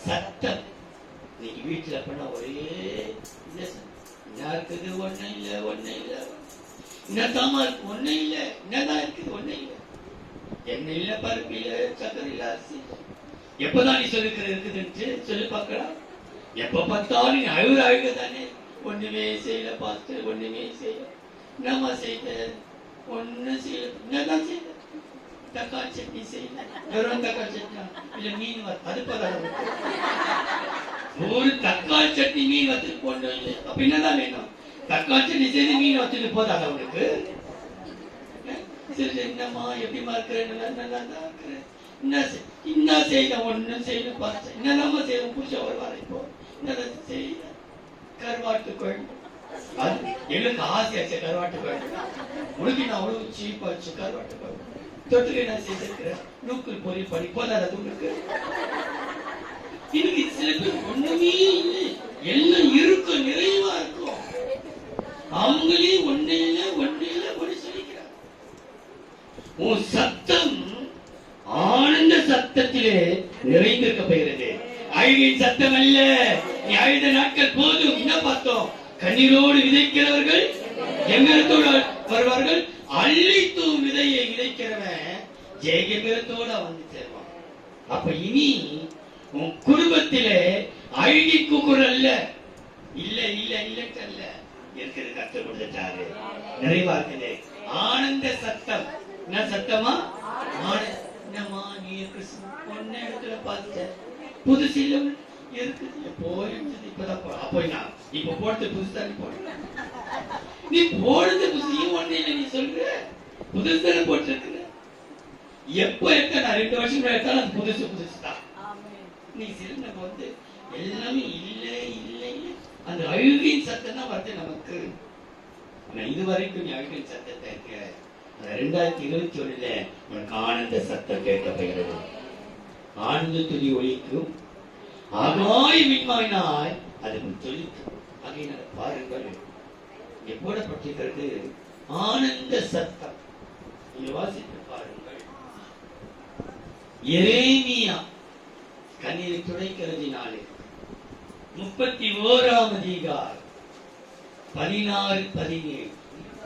சத்தம். இன்னைக்கு வீட்டுல பண்ண ஒரே இருக்குது, ஒண்ணு இல்ல என்னதாமா இருக்கு, ஒண்ணு இல்ல, என்னதான் இருக்குது, ஒண்ணு இல்ல, என்ன இல்ல, பருப்பு இல்ல, சக்கரை இல்ல, அரிசி. எப்பதான் நீ சொல்லிக்கிற இருக்குதுன்னு சொல்லி பார்க்கலாம். எப்ப பார்த்தாலும் நீ அழுக தானே. ஒண்ணுமே செய்யல பார்த்து, ஒண்ணுமே செய்யல. என்னமா செய்த? ஒண்ணு செய்யல. என்னதான் செய்த? தக்காளி சட்னி செய்யல. வெறும் தக்காளி சட்னி இல்ல மீன் அது பரவாயில்ல. ஒரு தக்காளி சட்னி மீன் வச்சுட்டு போன அப்ப என்னதான் வேணும்? தக்காளி சட்னி செய்து மீன் வச்சுட்டு போதாத அவனுக்கு? சரி, என்னம்மா எப்படிமா இருக்கிறேன்? நல்லா தான் இருக்கிறேன். என்ன செய்த? ஒன்னும் செய்யல பார்த்தேன். என்னதாம்மா செய்ய? புருஷன் வருவார் இப்போ. என்னதான் செய்ய? கருவாட்டு குழம்பு. அது எங்களுக்கு ஆசையாச்சு கருவாட்டு குழம்பு. உனக்கு நான் அவ்வளவு சீப்பாச்சு கருவாட்டு குழம்பு. தொட்டுக்கு என்ன செய்திருக்கிறேன்? நூக்கல் பொரியல் பண்ணி போதாத உனக்கு? இன்னைக்கு சில பேர் ஒண்ணுமே இல்லை, எல்லாம் இருக்கும், நிறைவா இருக்கும். அவங்களே ஒண்ணு இல்லை ஒண்ணு சொல்லிக்கிறார். உன் சத்தம் ஆனந்த சத்தத்திலே நிறைந்திருக்க போகிறது. அழுகையின் சத்தம் அல்ல. நீ அழுத நாட்கள் போதும். என்ன பார்த்தோம்? கண்ணீரோடு விதைக்கிறவர்கள் கம்பீரத்தோடு வருவார்கள். அள்ளி தூவும் விதையை விதைக்கிறவன் ஜெயகம்பீரத்தோட வந்து சேருவான். அப்ப இனி உன் குடும்பத்திலே அழுகி கூக்குற அல்ல, இல்ல இருக்கிறது கர்த்தர் கொடுத்துட்டாரு. நிறைவா இருக்குது. ஆனந்த சத்தம். என்ன சத்தமா? என்னமா நீ ஒன்ன இடத்துல பார்த்த புதுசு இல்ல இருக்குது. போயிருந்தது இப்பதான் போயினா இப்ப போடுறது புதுசு தானே போட. நீ போடுறது புதுசு ஒண்ணு இல்லை. நீ சொல்ற புதுசு தானே போட்டிருக்கிற. எப்ப எடுத்த நான் 2 வருஷம் எடுத்தாலும் அது புதுசு தான். நீ சிறந்த வந்து எல்லாமே இல்லை அந்த அழுகையின் சத்தம் தான் வருது நமக்கு. இது வரைக்கும் நீ அழுகையின் சத்தத்தை இருக்க. 2021 உனக்கு ஆனந்த சத்தம் கேட்கப்படுகிறது. ஆனந்த துதி ஒலிக்கும், ஆகாய விண்மாயினாய் அது சொல்லிக்கும். ஆகையினால பாருங்கள், எப்போடப்பட்டிருக்கிறது ஆனந்த சத்தம். நீங்க வாசித்து பாருங்கள். எரேமியா கண்ணீரை துடைக்கிறதினாலே 31 அதிகாரம் 16, 17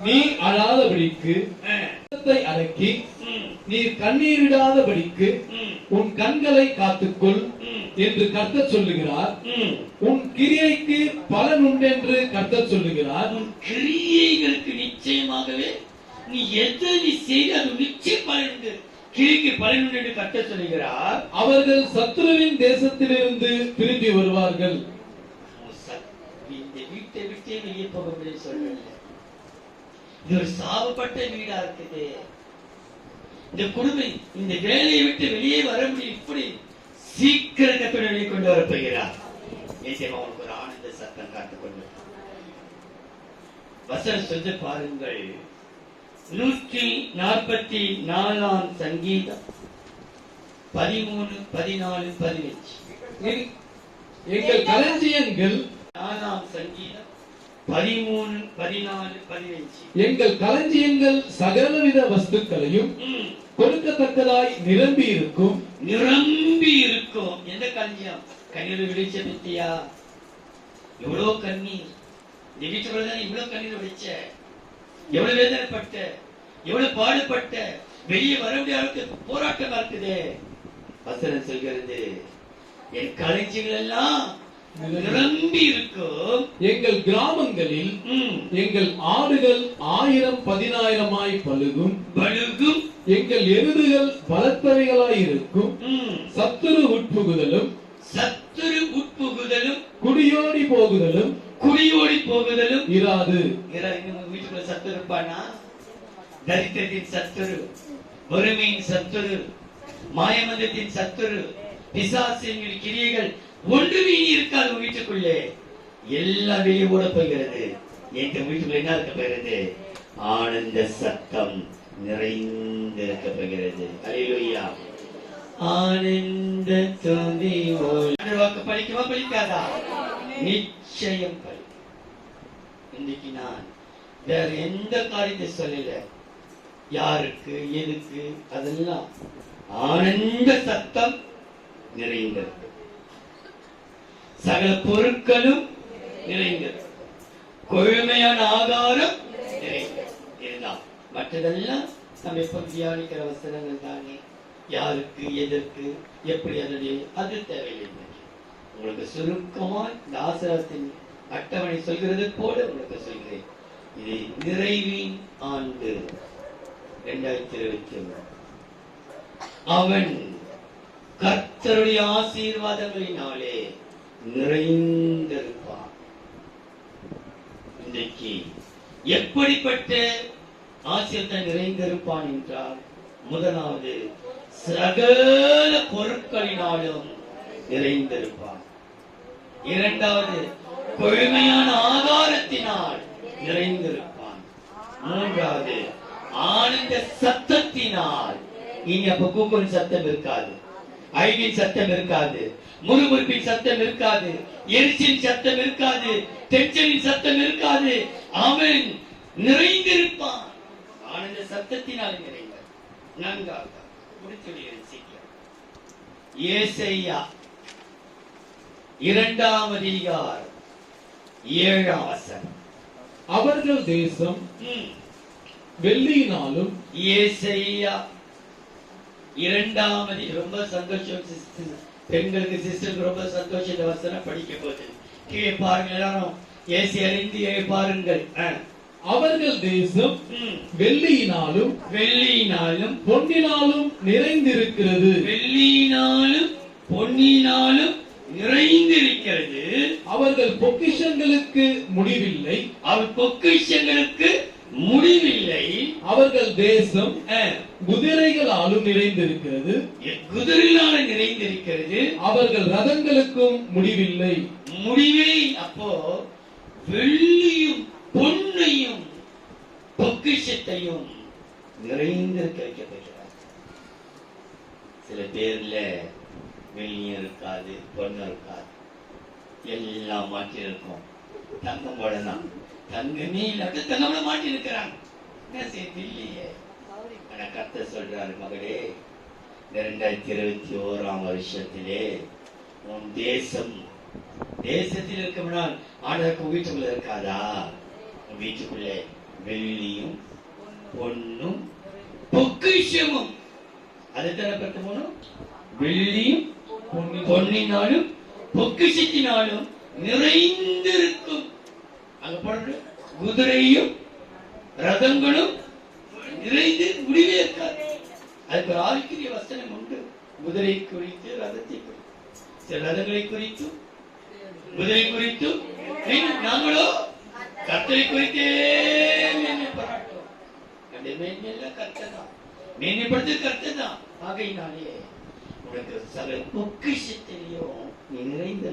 நீ அழாதபடிக்கு அஹ், உள்ளத்தை அடக்கி ம், நீர் கண்ணீரிடாதபடிக்கு ம், உன் கண்களை காத்துக்கொள் ம், என்று கர்த்தர் சொல்லுகிறார். ம். உன் கிரியைக்கு பலன் உண்டென்று கர்த்தர் சொல்லுகிறார். உன் கிரியைகளுக்கு நிச்சயமாகவே நீ எதை நீ செய்து அது நிச்சயம் பலன் உண்டு. கிரிக்கு பலன் உண்டு என்று கர்த்தர் சொல்லுகிறார். அவர்கள் சத்துருவின் தேசத்திலிருந்து திரும்பி வருவார்கள். இந்த வீட்டை விட்டே வெளியே போக முடியும் சொல்லல. இது ஒரு சாபப்பட்ட வீடா இருக்குது. இந்த குடும்பம் இந்த வேலையை விட்டு வெளியே வர முடியும். இப்படி சீக்கிரம் கர்த்தர் வெளியே கொண்டு வர போகிறார். நிச்சயமா உனக்கு ஒரு ஆனந்த சத்தம் காத்துக்கொண்டு வசனம் சொல்ல பாருங்கள். 144 சங்கீதம் 13, 14, 15. எங்கள் களஞ்சியங்கள் 4 சங்கீதம் 13, 14, 15. எங்கள் களஞ்சியங்கள் சகலவித வஸ்துக்களையும் ம், கொடுக்கத்தக்கதாய் நிரம்பி இருக்கும். நிரம்பி இருக்கும். எந்த களஞ்சியம்? கண்ணீர் விழிச்ச பத்தியா? எவ்வளவு கண்ணீர் இந்த வீட்டுக்குள்ளதான் இவ்வளவு கண்ணீர் விழிச்ச, எவ்வளவு வேதனைப்பட்ட, எவ்வளவு பாடுபட்ட, வெளியே வர முடியாத போராட்டமா இருக்குது. வசனம் சொல்கிறது என் களஞ்சியங்கள் எல்லாம் நிரம்பி இருக்கும். எங்கள் கிராமங்களில் ம், எங்கள் ஆடுகள் 1000 10,000 பலுகும். பலுகும். எங்கள் எருதுகள் பலத்தவைகளாய் இருக்கும். ம், சத்துரு உட்புகுதலும் சத்துரு உட்புகுதலும் குடியோடி போகுதலும் குடியோடி போகுதலும் இராது. நம்ம வீட்டுக்குள்ள சத்துரு இருப்பானா? தரித்திரத்தின் சத்துரு, வறுமையின் சத்துரு, மாயமந்தத்தின் சத்துரு, பிசாசின் கிரியைகள் ஒன்றுமே இனி இருக்காது உங்க வீட்டுக்குள்ளே. எல்லாம் வெளியே ஓட போகிறது. எங்க வீட்டுக்குள்ள என்ன இருக்க போகிறது? ஆனந்த சத்தம் நிறைந்திருக்க போகிறது. அல்லேலூயா. ஆனந்த துதி வாக்கு படிக்குமா படிக்காதா? நிச்சயம் படி. இன்னைக்கு நான் வேற எந்த காரியத்தை சொல்லல. யாருக்கு எதுக்கு அதெல்லாம் ஆனந்த சத்தம் நிறைந்திருக்கு. சகல பொருட்களும் நிறைந்திருக்கு. கொழுமையான ஆகாரம் நிறைந்திருக்கு. மற்றதெல்லாம் நம்ம எப்ப தியானிக்கிற வசனங்கள் தானே. யாருக்கு எதற்கு எப்படி அதனுடைய அது தேவையில்லை. உங்களுக்கு சுருக்கமா இந்த ஆசிரியத்தின் அட்டவணை சொல்கிறது போல உங்களுக்கு சொல்கிறேன். இது நிறைவின் ஆண்டு 2021. அவன் கர்த்தருடைய ஆசீர்வாதங்களினாலே நிறைந்திருப்பான். இன்றைக்கு எப்படிப்பட்ட ஆசீர்வாதம் நிறைந்திருப்பான் என்றால், முதலாவது சகல பொருட்களினாலும் நிறைந்திருப்பான். இரண்டாவது கொழுமையான ஆகாரத்தினால் நிறைந்திருப்பான். மூன்றாவது ஆனந்த சத்தத்தினால். இனி அப்ப கூக்குரல் சத்தம் இருக்காது, ஐவின் சத்தம் இருக்காது, முறுமுறுப்பின் சத்தம் இருக்காது, எரிச்சின் சத்தம் இருக்காது, டென்ஷனின் சத்தம் இருக்காது. அவன் நிறைந்திருப்பான். ஆனந்த சத்தத்தினால் நிறைந்த நன்றாக முடித்துள்ளேன். சீக்கிரம் ஏசாயா 2ஆம் அதிகாரம் 7ஆம் வசனம். அவர்கள் தேசம் வெள்ளியினாலும். ஏசாயா 2ஆம் அதிகாரம். ரொம்ப சந்தோஷம் பெண்களுக்கு, சிஸ்டருக்கு ரொம்ப சந்தோஷம். இந்த வசனம் படிக்க போது கீழே பாருங்கள். எல்லாரும் ஏசாயா 2:7 பாருங்கள். அவர்கள் தேசம் வெள்ளியினாலும் வெள்ளியினாலும் பொன்னினாலும் நிறைந்திருக்கிறது. வெள்ளியினாலும் பொன்னினாலும் நிறைந்திருக்கிறது. அவர்கள் பொக்கிஷங்களுக்கு முடிவில்லை. அவர் பொக்கிஷங்களுக்கு முடிவில்லை. அவர்கள் தேசம் குதிரைகளாலும் நிறைந்திருக்கிறது. குதிரைகளால நிறைந்திருக்கிறது. அவர்கள் ரதங்களுக்கும் முடிவில்லை. முடிவே. அப்போ வெள்ளியும் பொன்னையும் பொக்கிஷத்தையும் நிறைந்திருக்க வைக்கப்படுகிறார். சில பேர்ல வெள்ளியும் இருக்காது, பொண்ணும் இருக்காது, எல்லாம் மாற்றி இருக்கும். தங்கம் போலதான். தங்கமே இல்லாத தங்கம்ல மாட்டி இருக்கிறாங்க. என்ன செய்ய இல்லையே. ஆனா கர்த்தர் சொல்றாரு, மகளே, 2021ஆம் வருஷத்திலே உன் தேசத்தில் இருக்க முன்னால் ஆண்டவருக்கு வீட்டுக்குள்ள இருக்காதா? வீட்டுக்குள்ளே வெள்ளியும் பொன்னும் பொக்கிஷமும். அது எத்தனை பேருக்கு போகணும்? வெள்ளியும் பொன்னினாலும் பொக்கிஷத்தினாலும் நிறைந்திருக்கும். அங்க போடுற குதிரையும் ரதங்களும் நிறைந்து முடிவே இருக்காது. அதுக்கு ஒரு ஆவிக்குரிய வசனம் உண்டு. குதிரை குறித்து ரதத்தை குறித்து, சில ரதங்களை குறித்தும் குதிரை குறித்தும் நாங்களோ கர்த்தரை குறித்தே பாராட்டுவோம். மேன்மைப்படுத்த கர்த்தர் தான். ஆகையினாலே உனக்கு சகல பொக்கிஷத்திலையும் நீ நிறைந்த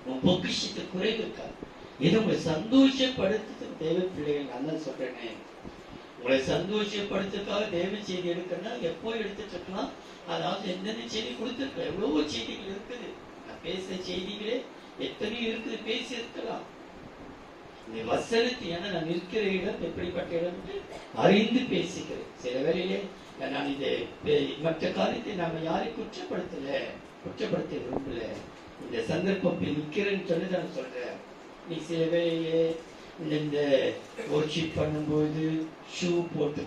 உன் பொக்கிஷத்து குறைவு இருக்காது. இது உங்களை சந்தோஷப்படுத்த தேவ பிள்ளைகள். நான் தான் சொல்றேனே, உங்களை சந்தோஷப்படுத்துக்காக தேவ செய்தி எடுக்கணும்னா எப்போ எடுத்துட்டு இருக்கலாம். அதாவது எந்தெந்த செய்தி கொடுத்துருக்கலாம். எவ்வளவோ செய்திகள் இருக்குது. நான் பேசுற செய்திகளே எத்தனையோ இருக்குது, பேசி இருக்கலாம். இந்த வசனத்தை ஏன்னா நான் நிற்கிற இடம் எப்படிப்பட்ட இடம் அறிந்து பேசுகிறேன். சில வேளையிலே நான் இந்த மற்ற காரியத்தை நாம யாரையும் குற்றப்படுத்த விரும்பல. இந்த சந்தர்ப்பம் நிக்கிறேன்னு சொல்லி நான் சொல்றேன். நீ சில வேளையிலே இந்த ஒர்ஷிப் பண்ணும்போது ஷூ போட்டு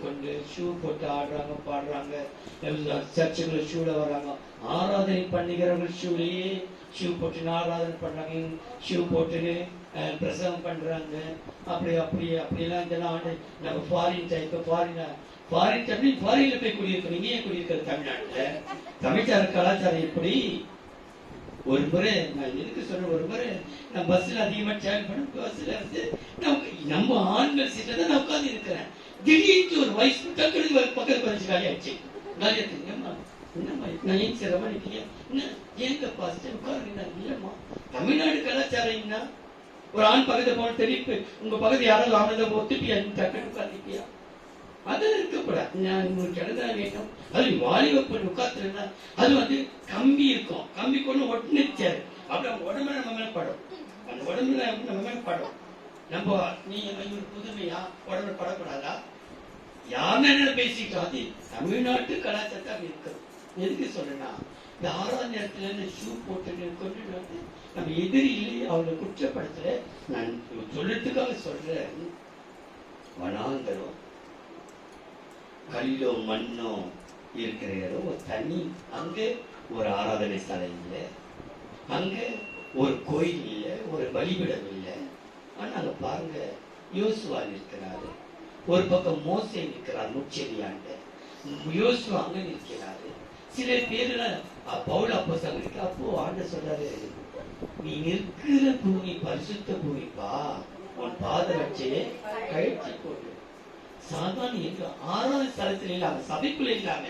ஆடுறாங்க, பாடுறாங்க, சர்ச்சுக்குள்ள ஷூல வர்றாங்க. ஆராதனை பண்ணுகிறவர்கள் ஷூலேயே ஷூ போட்டு ஆராதனை பண்றாங்க, ஷூ போட்டுன்னு பிரசவம் பண்றாங்க. அப்படியெல்லாம் இதெல்லாம் ஆண்டு நம்ம ஃபாரின்ல போய் குடியிருக்கோம். நீங்க ஏன் குடியிருக்கிற தமிழ்நாட்டுல? தமிழ்ச்சார கலாச்சாரம் எப்படி? ஒரு முறை நான் எதுக்கு சொல்றேன், ஒரு முறை நான் பஸ்ல அதிகமா டிராவல் பண்ண, பஸ்ல வந்து நம்ம ஆண்கள் சீட்ல தான் நான் உட்கார்ந்து இருக்கிறேன். திடீர்னு ஒரு வயசு டக்குனு பக்கத்து பதினஞ்சு காலி ஆயிடுச்சு. காலியா என்னம்மா நான் ஏன் சிரமமா நிற்கிறீங்க? ஏங்க பாஸ்டர் உட்காருங்க. இல்லம்மா, தமிழ்நாடு கலாச்சாரம் என்ன? ஒரு ஆண் பக்கத்தை போன தெரிப்பு உங்க பக்கத்து யாராவது ஆனதை ஒத்துப்பியா? டக்குனு உட்காந்துப்பியா? அதெல்லாம் இருக்கக்கூடாது. நான் உங்களுக்கு இடத்துல வேணும். அது வாலிப பொண்ணு உட்காந்துருந்தா அது வந்து கம்பி இருக்கும், கம்பி கொண்டு ஒட்டுனுச்சாரு. அப்படி அவங்க உடம்புல நம்ம மேல படும், அந்த உடம்புல நம்ம மேல படும். நம்ம நீ ஒரு புதுமையா உடம்புல படக்கூடாதா? யாருன்னு என்ன பேசிட்டோம்? அது தமிழ்நாட்டு கலாச்சாரத்தை அப்படி இருக்குது. எதுக்கு சொல்றேன்னா, இந்த 6ஆம் நேரத்துல ஷூ போட்டு கொண்டு வந்து நம்ம எதிரி இல்லையே அவங்களை குற்றப்படுத்தல. நான் சொல்றதுக்காக சொல்றேன். வனாந்தரம் கல்லோ மண்ணோ இருக்கிற இடம் ஒரு தனி. அங்க ஒரு ஆராதனை ஸ்தலை இல்லை, அங்க ஒரு கோயில் இல்லை, ஒரு பலிபிடம் இல்லை. ஆனா அங்க பாருங்க, யோசுவா இருக்கிறாரு, ஒரு பக்கம் மோசே நிற்கிறார், முச்செடியாண்ட யோசுவா அங்க நிற்கிறாரு. சில பேர்ல பவுல் அப்போஸ்தலன் இருக்கு. அப்போ ஆண்டவர் சொல்றாரு, நீ நிற்கிற பூமி பரிசுத்த பூமிப்பா, உன் பாதரட்சையை கழிச்சு போட்டு. சாதாரண எங்க 6ஆவது ஸ்தலத்துல இல்லாம, சபைக்குள்ள இல்லாம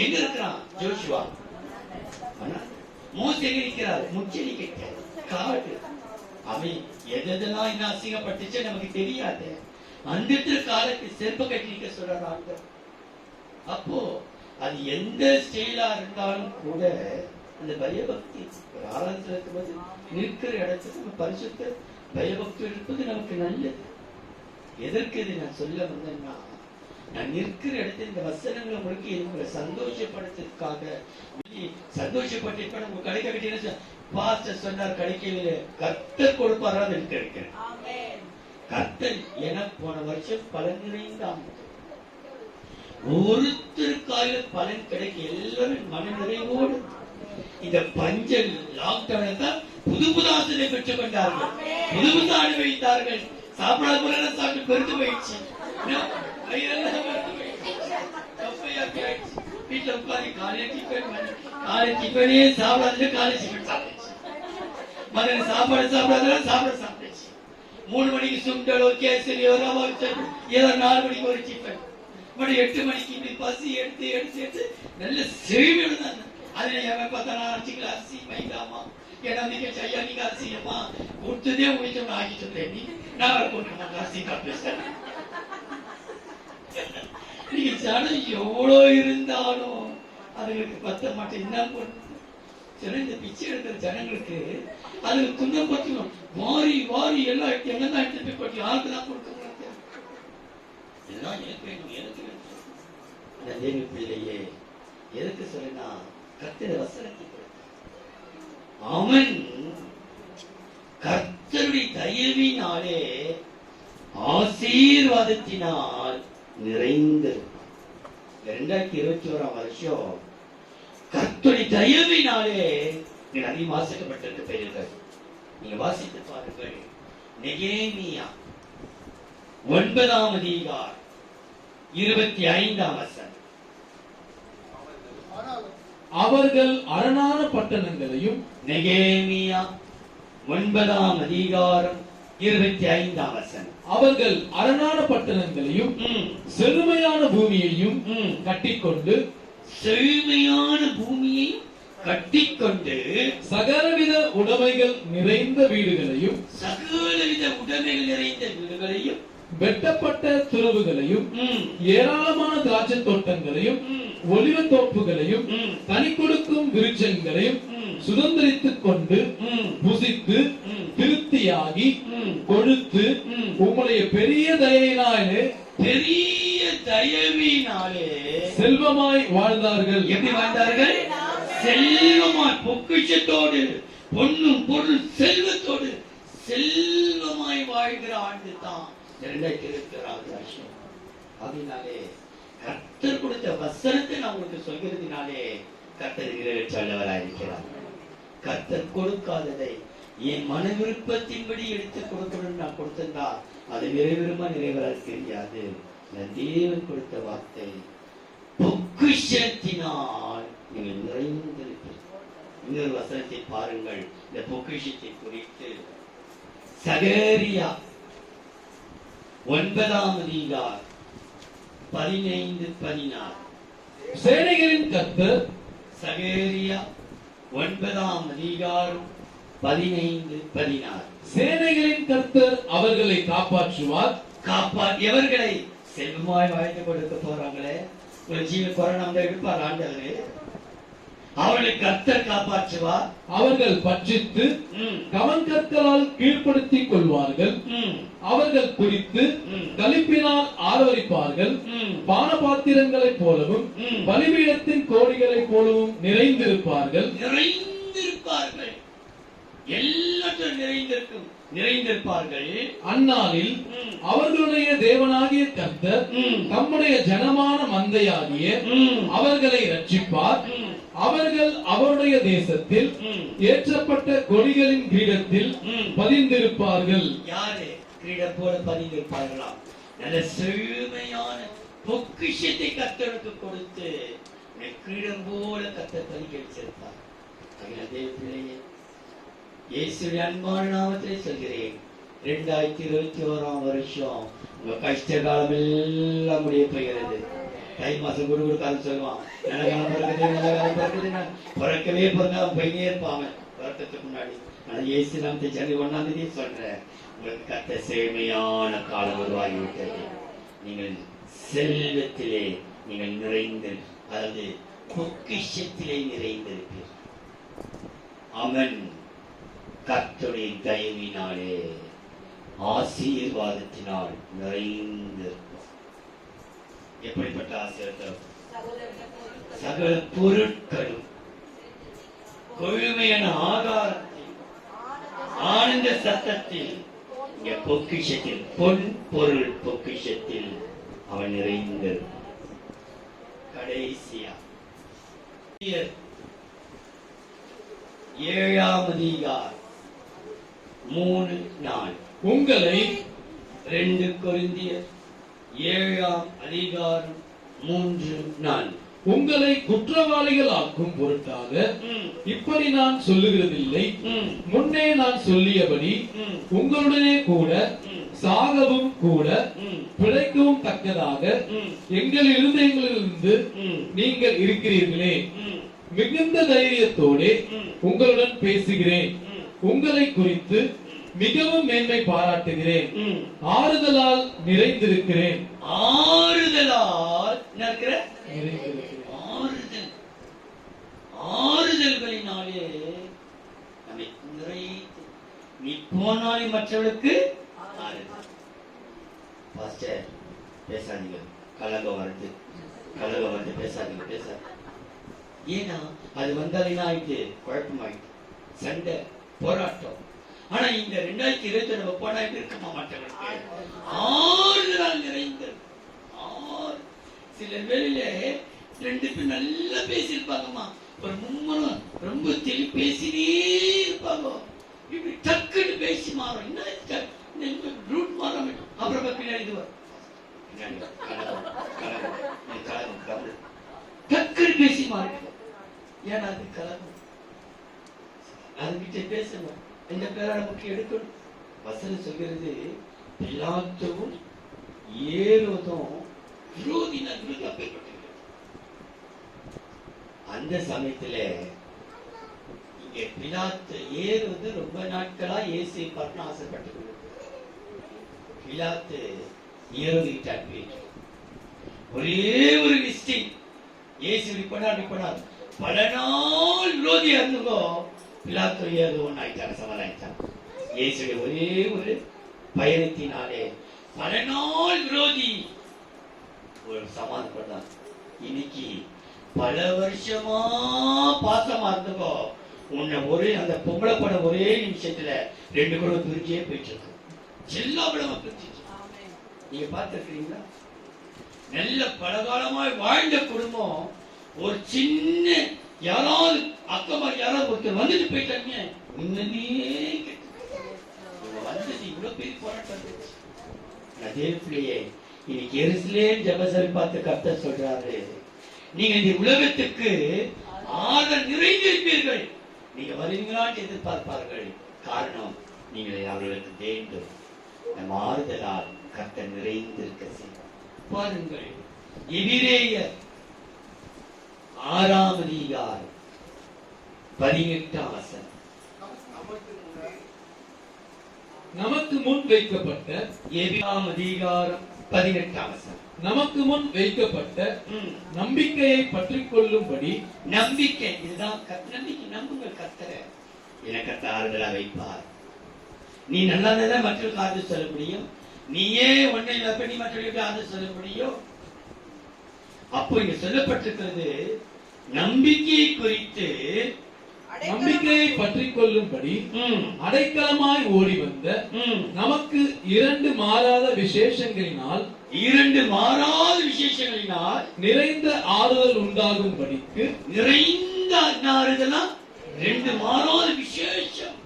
எங்க இருக்கிறான் ஜோஷுவா? மோசே எங்க நிற்கிறாரு? முச்செடி கிட்ட, காடு. அவன் எதெல்லாம் என்ன அசிங்கப்பட்டுச்சு நமக்கு தெரியாது. அந்த காலத்து செருப்ப கட்டி நிற்க சொல்றாரு ஆண்டவர். அப்போ அது எந்த ஸ்டைலா இருந்தாலும் கூட அந்த பயபக்தி ஒரு ஆராதனை இருக்கும்போது நிற்கிற இடத்துல நம்ம பரிசுத்த பயபக்தி இருப்பது நமக்கு நல்லது. எதற்கு இது நான் சொல்ல வந்தேன்னா, நான் நிற்கிற இடத்துல இந்த வசனங்களை முழுக்கி உங்களை சந்தோஷப்படுத்துறதுக்காக சந்தோஷப்பட்டு. இப்ப நம்ம கிடைக்க வேண்டிய பாஸ்டர் சொன்னார், கிடைக்கவில்லை, கர்த்தர் கொடுப்பாரா இருக்கிறேன். கர்த்தர் என போன வருஷம் பலன் நிறைந்த ஒருத்தருக்காக பலன் கிடைக்க எல்லாரும் மன நிறைவோடு இந்த பஞ்சல் லாக்டவுன் தான் புது ஆசனை பெற்றுக் கொண்டார்கள், புது அனுபவித்தார்கள். சாப்பிடாத போல சாப்பிட்டு பெருத்து போயிடுச்சு, வீட்டுல உட்காந்து காலை டிஃபனே சாப்பிடாது, காலை டிஃபன் சாப்பிடுச்சு. மதியம் சாப்பாடு சாப்பிடுச்சு. 3 மணிக்கு சுண்டலோ கேசரி ஏதோ 4 மணிக்கு ஒரு டிஃபன், 8 மணிக்கு இப்படி பசி எடுத்து நல்ல செழிமையோடு தான். அதுல எவன் பார்த்தா 5 கிலோ அரிசி மைதாமா, ஏன்னா நீங்க ஐயா நீங்க அரிசியம்மா கொடுத்ததே உங்களுக்கு ஆக்கி சொல்றேன், நான் கொடுக்க அரிசி காப்பேன். நீங்க ஜனம் எவ்வளோ இருந்தாலும் அதுங்களுக்கு பத்த மாட்டேன். என்ன பண்ண இந்த பிச்சை எடுக்கிற ஜனங்களுக்கு அதுக்கு துன்பம் பத்தியும் வாரி எல்லாம் எங்கதான் எடுத்து போய் கொட்டி யாருக்கு தான் கொடுக்க முடியாது. எல்லாம் எனக்கு வேணும். அந்த தேவி பிள்ளையே எதுக்கு சொல்லினா, கர்த்தருடைய வசனத்தை அவன் கர்த்தருடைய தயவினாலே ஆசீர்வாதத்தினால் நிறைந்திருப்பான். 2021 வருஷம் கர்த்தருடைய தயவினாலே நீங்கள் அதிகம் வாசிக்கப்பட்டிருக்க பெயர்கள் நீங்க வாசித்து பாருங்கள். நெகேமியா 9ஆம் அதிகாரம் 25ஆம் வசனம். அவர்கள் அரணான பட்டணங்களையும், நெகேமியா 9ஆம் அதிகாரம் 25ஆம் வசனம். அவர்கள் அரணான பட்டணங்களையும் செழுமையான பூமியையும் கட்டிக்கொண்டு, செழுமையான பூமியையும் கட்டிக்கொண்டு, சகலவித உடைமைகள் நிறைந்த வீடுகளையும், சகலவித உடைமைகள் நிறைந்த வீடுகளையும், வெட்டப்பட்ட துறவுகளையும், ஏராளமான திராட்சை தோட்டங்களையும், ஒலிவ தோப்புகளையும், கனி கொடுக்கும் விருட்சங்களையும் சுதந்திரித்துக் கொண்டு, புசித்து திருப்தியாகி கொழுத்து உம்முடைய பெரிய தயவினாலே செல்வமாய் வாழ்ந்தார்கள். எப்படி வாழ்ந்தார்கள்? செல்வமாய், பொக்கிஷத்தோடு, பொன்னும் பொருள் செல்வத்தோடு செல்வமாய் வாழ்கிற ஆண்டு தான் 2026 வருஷம். அதனாலே கர்த்தர் கொடுத்த வசனத்தை நான் உங்களுக்கு சொல்கிறதுனாலே கர்த்தர் நிறைவேற்றவராயிருக்கிறார். கர்த்தர் கொடுக்காததை என் மன விருப்பத்தின்படி எடுத்து கொடுக்கணும்னு நான் கொடுத்திருந்தா அது நிறைவேறுமா நிறைவேறாது தெரியாது. தேவன் கொடுத்த வார்த்தை பொக்கிஷத்தினால் நீங்கள் நிறைந்திருப்பீர்கள். இன்னொரு வசனத்தை பாருங்கள். இந்த பொக்கிஷத்தை குறித்து சகரியா 9ஆம் அதிகாரம் 15-16. சேனைகளின் கர்த்தர், சகரியா 9ஆம் அதிகாரம் 15-16. சேனைகளின் கர்த்தர் அவர்களை காப்பாற்றுவார். எவர்களை? செல்வமாய் வாழ்ந்து கொடுக்க போறாங்களே, ஒரு ஜீவன் கொரோனா எடுப்பார் ஆண்டவரே, அவர்களை கர்த்தர் காப்பாற்றுவார். அவர்கள் பட்சித்து கவன் கற்களால் கீழ்ப்படுத்திக் கொள்வார்கள். அவர்கள் குறித்து களிப்பினால் ஆரவரிப்பார்கள். பானபாத்திரங்களைப் போலவும் பலிபீடத்தின் கோடிகளைப் போலவும் நிறைந்திருப்பார்கள். எல்லாத்தையும் நிறைந்திருப்பார்கள். அந்நாளில் அவர்களுடைய தேவனாகிய கர்த்தர் தம்முடைய ஜனமான மந்தையாகிய அவர்களை ரட்சிப்பார். அவர்கள் அவருடைய தேசத்தில் ஏற்றப்பட்ட கொடிகளின் கிரீடத்தில் பதிந்திருப்பார்கள். யாரு கிரீடம் போல பதிந்திருப்பார்களாம்? நல்ல செழுமையான பொக்கிஷத்தை கர்த்தருக்கு கொடுத்து கிரீடம் போல கர்த்தர் பதிக்க வச்சிருப்பார். தேவ பிள்ளையே, இயேசுவின் அன்பான நாமத்திலே சொல்கிறேன், 2021 வருஷம் உங்க கஷ்ட காலம் எல்லாம் முடிய போகிறது. தை மாசம் குடுக்காது சொல்லுவான், நல்ல காலம் பிறகுது, நல்ல காலம் பிறகுது, பிறக்கவே பிறக்காம போயினே இருப்பாங்க பிறக்கத்துக்கு முன்னாடி. நான் இயேசு நாமத்தை ஜனவரி 1ஆம் தேதி சொல்றேன், உங்களுக்கு கத்த செழுமையான காலம் உருவாகிவிட்டது. நீங்கள் செல்வத்திலே நீங்கள் நிறைந்து, அதாவது பொக்கிஷத்திலே நிறைந்திருப்பீர்கள். அவன் கர்த்தருடைய தயவினாலே ஆசீர்வாதத்தினால் நிறைந்திருக்கும். எப்படிப்பட்ட ஆசீர்வாதம்? சகல பொருட்களும் கொழுமையான ஆகாரத்தில் ஆனந்த சத்தத்தில் பொக்கிஷத்தில் பொன் பொருள் பொக்கிஷத்தில் அவன் நிறைந்திருக்கும். கடைசியா 7ஆம் அதிகாரம் 3-4. உங்களை 2 கொரிந்தியர் 7ஆம் அதிகாரம் 3-4. உங்களை குற்றவாளிகள் ஆக்கும் பொருட்டாக இப்படி நான் சொல்லுகிறதில்லை. முன்னே நான் சொல்லியபடி உங்களுடனே கூட சாகவும் கூட பிழைக்கவும் தக்கதாக எங்கள் இருதயங்களிலிருந்து நீங்கள் இருக்கிறீர்களே, மிகுந்த தைரியத்தோடு உங்களுடன் பேசுகிறேன். உங்களை குறித்து மிகவும் மேன்மை பாராட்டுகிறேன். ஆறுதலால் நிறைந்திருக்கிறேன். ஆறுதலால் ஆறுதல்களினாலே நம்மை நிறைத்து, நீ போனாலே மற்றவர்களுக்கு பாஸ்டர் பேசாதீங்க, கலகம் வருது பேசாதீங்க. ஏன்னா அது வந்தாலே ஆயிட்டு குழப்பமாயிட்டு, சண்டை போராட்டம். ஆனா இந்த 2020 நம்ம போனா எப்படி இருக்குமா மற்றவர்களுக்கு ஆறுதலால் நிறைந்தது. சில வேளையில 2 பேர் நல்லா பேசியிருப்பாங்கம்மா, ஒரு மும்மரம் ரொம்ப தெளி பேசினே இருப்பாங்க. இப்படி டக்குன்னு பேசி மாறும், என்ன ரூட் மாறாம அப்புறமா பின்னாடி இது வரும், டக்குன்னு பேசி மாறிடும். ஏன்னா அது கலகம், அதுகிட்ட பேசணும். இந்த பேரை நமக்கு எடுக்கணும். வசனம் சொல்கிறது, பிலாத்துவும் ஏரோதும் அந்த சமயத்துல இங்க பிலாத்து ஏரோது ரொம்ப நாட்களா இயேசுவை பார்க்கணும் ஆசைப்பட்டு, பிலாத்து ஏரோது கிட்ட அனுப்பிட்டு ஒரே ஒரு விசிட்டிங், இயேசு இப்படி பண்ணார். பல நாள் விரோதியா இருந்தோ பிலாத்து ஏதோ ஒன்னு ஆயிட்டாங்க, சமாதானித்தாங்க. இயேசுடைய ஒரே ஒரு பயணத்தினாலே பல நாள் விரோதி ஒரு சமாதானம் பண்ணார். இன்னைக்கு பல வருஷமா பாசமா இருந்தோ உன்னை ஒரே அந்த பொம்பளை படம் ஒரே நிமிஷத்துல 2 குடும்பம் பிரிஞ்சே போயிட்டு இருக்கு. எல்லா படமும் பிரிச்சு நீங்க பார்த்திருக்கீங்களா? நல்ல பலகாலமாய் வாழ்ந்த குடும்பம் ஒரு சின்ன யாராவது அக்கமா யாராவது ஒருத்தர் வந்துட்டு போயிட்டாங்க, முன்னமே வந்தது இவ்வளவு பெரிய போராட்டம். அதே பிள்ளையே இன்னைக்கு எருசலேம் ஜெபசரி பார்த்து கர்த்தர் சொல்றாரு, நீங்க இந்த உலகத்துக்கு ஆறுதல் நிறைந்திருப்பீர்கள். நீங்க வருவீங்களான்னு எதிர்பார்ப்பார்கள். காரணம், நீங்கள் அவர்களுக்கு வேண்டும். நம் ஆறுதலால் கர்த்தர் நிறைந்திருக்க செய்வார். பாருங்கள், எபிரேயர் 6ஆம் அதிகாரம் 18ஆம் வசனம். நமக்கு முன் வைக்கப்பட்ட 7ஆம் அதிகாரம் 18ஆம் வசனம். நமக்கு முன் வைக்கப்பட்ட நம்பிக்கையை பற்றிக் கொள்ளும்படி. நம்பிக்கை, இதுதான் நம்பிக்கை. நம்புங்கள் கர்த்தரை, எனக்கு கர்த்தர் ஆறுதலா வைப்பார். நீ நல்லா தான் மற்றவர்களுக்கு ஆறுதல் சொல்ல முடியும். நீயே ஒன்றை நீ மற்றவர்களுக்கு ஆறுதல் சொல்ல முடியும். அப்போ இங்க சொல்லப்பட்டிருக்கிறது, நம்பிக்கையை குறித்து நம்பிக்கையை பற்றிக் கொள்ளும்படி அடைக்கலமாய் ஓடி வந்த நமக்கு 2 மாறாத விசேஷங்களினால் நிறைந்த ஆறுதல் உண்டாகும்படிக்கு. நிறைந்த ஆறுதலா 2 மாறாத விசேஷம்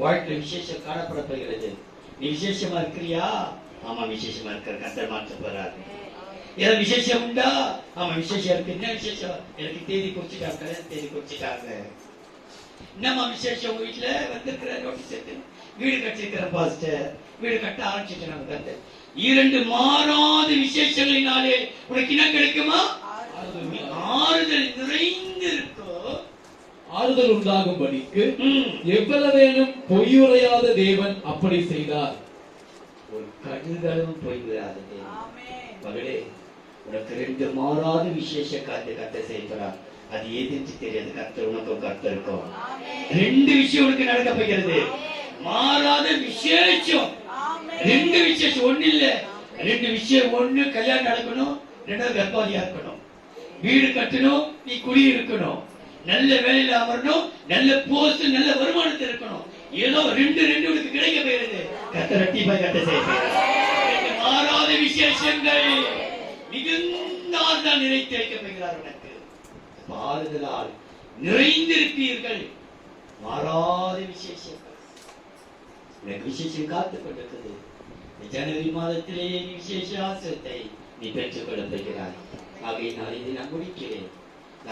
வாழ்க்கை விசேஷம் காணப்படப்படுகிறது. நீ விசேஷமா இருக்கிறியா? ஆமா விசேஷமா இருக்கிற. கர்த்தர் மாற்ற போறாரு. ஏதாவது விசேஷம் உண்டா? ஆமா விசேஷம் இருக்கு. என்ன விசேஷம்? எனக்கு தேதி குறிச்சுட்டாங்க, கல்யாண தேதி குறிச்சுட்டாங்க. என்னம்மா விசேஷம்? உங்க வீட்டுல வந்திருக்கிற நோட்டீஸ் எடுத்து வீடு கட்டிருக்கிற பாஸ்டர், வீடு கட்ட ஆரம்பிச்சுட்டு நாங்க கர்த்தர் 2 மாறாத விசேஷங்களினாலே உனக்கு என்ன கிடைக்குமா? ஆறுதல் நிறைந்து இருக்கோ. ஆறுதல் உண்டாகும்படிக்கு எவ்வளவேனும் பொய்யுரையாத தேவன் அப்படி செய்தார். ஒரு கடுகளவும் பொய்யுரையாத தேவன். மகளே, உனக்கு 2 மாறாத விசேஷ காரியத்தை கர்த்தர் செய்கிறார். அது எதுன்னு தெரியாது. கர்த்தர் உனக்கும் கர்த்தருக்கும் 2 விஷயம் உனக்கு நடக்க போகிறது. மாறாத விசேஷம் 2 விசேஷம். ஒண்ணு இல்ல, 2 விஷயம். ஒண்ணு கல்யாணம் நடக்கணும், 2வது கர்ப்பவதியா இருக்கணும், வீடு கட்டணும், நீ குடி இருக்கணும், நல்ல வேலையில அமரணும், நல்ல போஸ்ட், நல்ல வருமானத்தை இருக்கணும். ஏதோ 2 உனக்கு கிடைக்க போகிறது. கர்த்தர் ரெட்டிப்பாய் கட்ட செய்ய மாறாத விசேஷங்கள் மிகுந்த ஆறுதல் நிறைத்து வைக்க போகிறார். உனக்கு ஆறுதலால் நிறைந்திருப்பீர்கள். மாறாத விசேஷங்கள் உனக்கு விசேஷம் காத்துக் கொண்டிருக்கிறது. ஜனவரி மாதத்திலே நீ விசேஷ ஆசிரியத்தை நீ பெற்றுக் கொள்ள போகிறாய். ஆகையினால் இதை நான் முடிக்கிறேன்.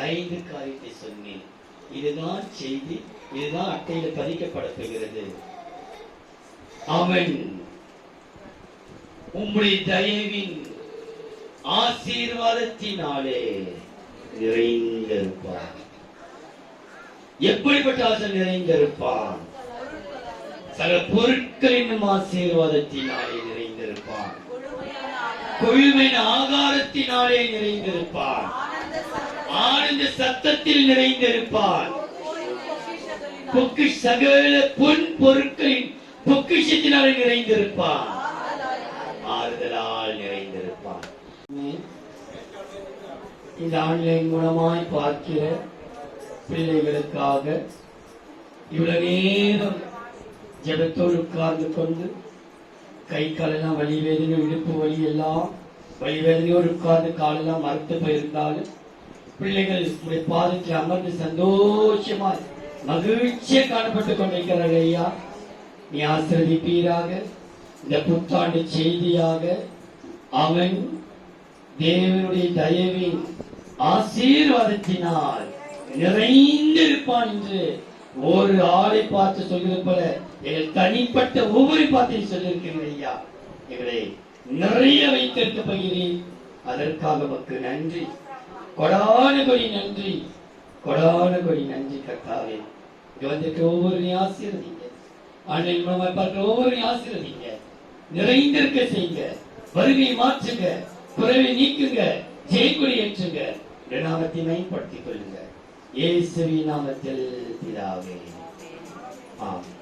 5 காரியத்தை சொன்னேன். இதுதான் செய்தி, இதுதான் அட்டையில பதிக்கப்பட போகிறது. அவன் உம்முடைய தயவின் ஆசீர்வாதத்தினாலே நிறைந்திருப்பான். எப்படிப்பட்ட ஆசை நிறைந்திருப்பான்? சகல பொருட்களின் ஆசீர்வாதத்தினாலே நிறைந்திருப்பான். கொழுமையின் ஆகாரத்தினாலே நிறைந்திருப்பான். ஆனந்த சத்தத்தில் நிறைந்திருப்பான். சகல பொன் பொருட்களின் பொக்கிஷத்தினாலே நிறைந்திருப்பான். ஆறுதலால் நிறைந்திருப்பான். இந்த ஆன்லைன் மூலமாய் பார்க்கிற பிள்ளைகளுக்காக இவ்வளவு நேரம் ஜெபத்தோடு உட்கார்ந்து கொண்டு கை காலெல்லாம் வலி வேதனை, இடுப்பு வலி எல்லாம் வலி வேதனையோடு உட்கார்ந்து காலெல்லாம் மறுத்து போயிருந்தாலும் பிள்ளைகள் உடைய பாதத்தில் அமர்ந்து சந்தோஷமாய் மகிழ்ச்சியை காணப்பட்டுக் கொண்டிருக்கிறார்கள். ஐயா, நீ ஆசீர்வதிப்பீராக. இந்த புத்தாண்டு செய்தியாக அவன் தேவனுடைய தயவின் ஆசீர்வாதத்தினால் நிறைந்திருப்பான் என்று ஒரு ஆளை பார்த்து சொல்கிறது போல எங்கள் தனிப்பட்ட ஒவ்வொரு பார்த்தையும் சொல்லியிருக்கிறீர்கள். ஐயா, எங்களை நிறைய வைத்திருக்க பகிறேன். அதற்காக நமக்கு நன்றி, கொடான கொடி நன்றி, கொடான கொடி நன்றி கர்த்தாவே. இங்க வந்துட்டு ஒவ்வொருவரையும் ஆசீர்வதிங்க. ஆன்லைன் மூலமா பார்க்கிற ஒவ்வொருவரையும் ஆசீர்வதிங்க. நிறைந்திருக்க செய்யுங்க. வறுமையை மாற்றுங்க, குறைவை நீக்குங்க, ஜெயக்குடி ஏற்றுங்க. நாமத்தை மேம்படுத்திக் கொள்ளுங்க. இயேசுவின் நாமத்தில் பிதாவே, ஆமென்.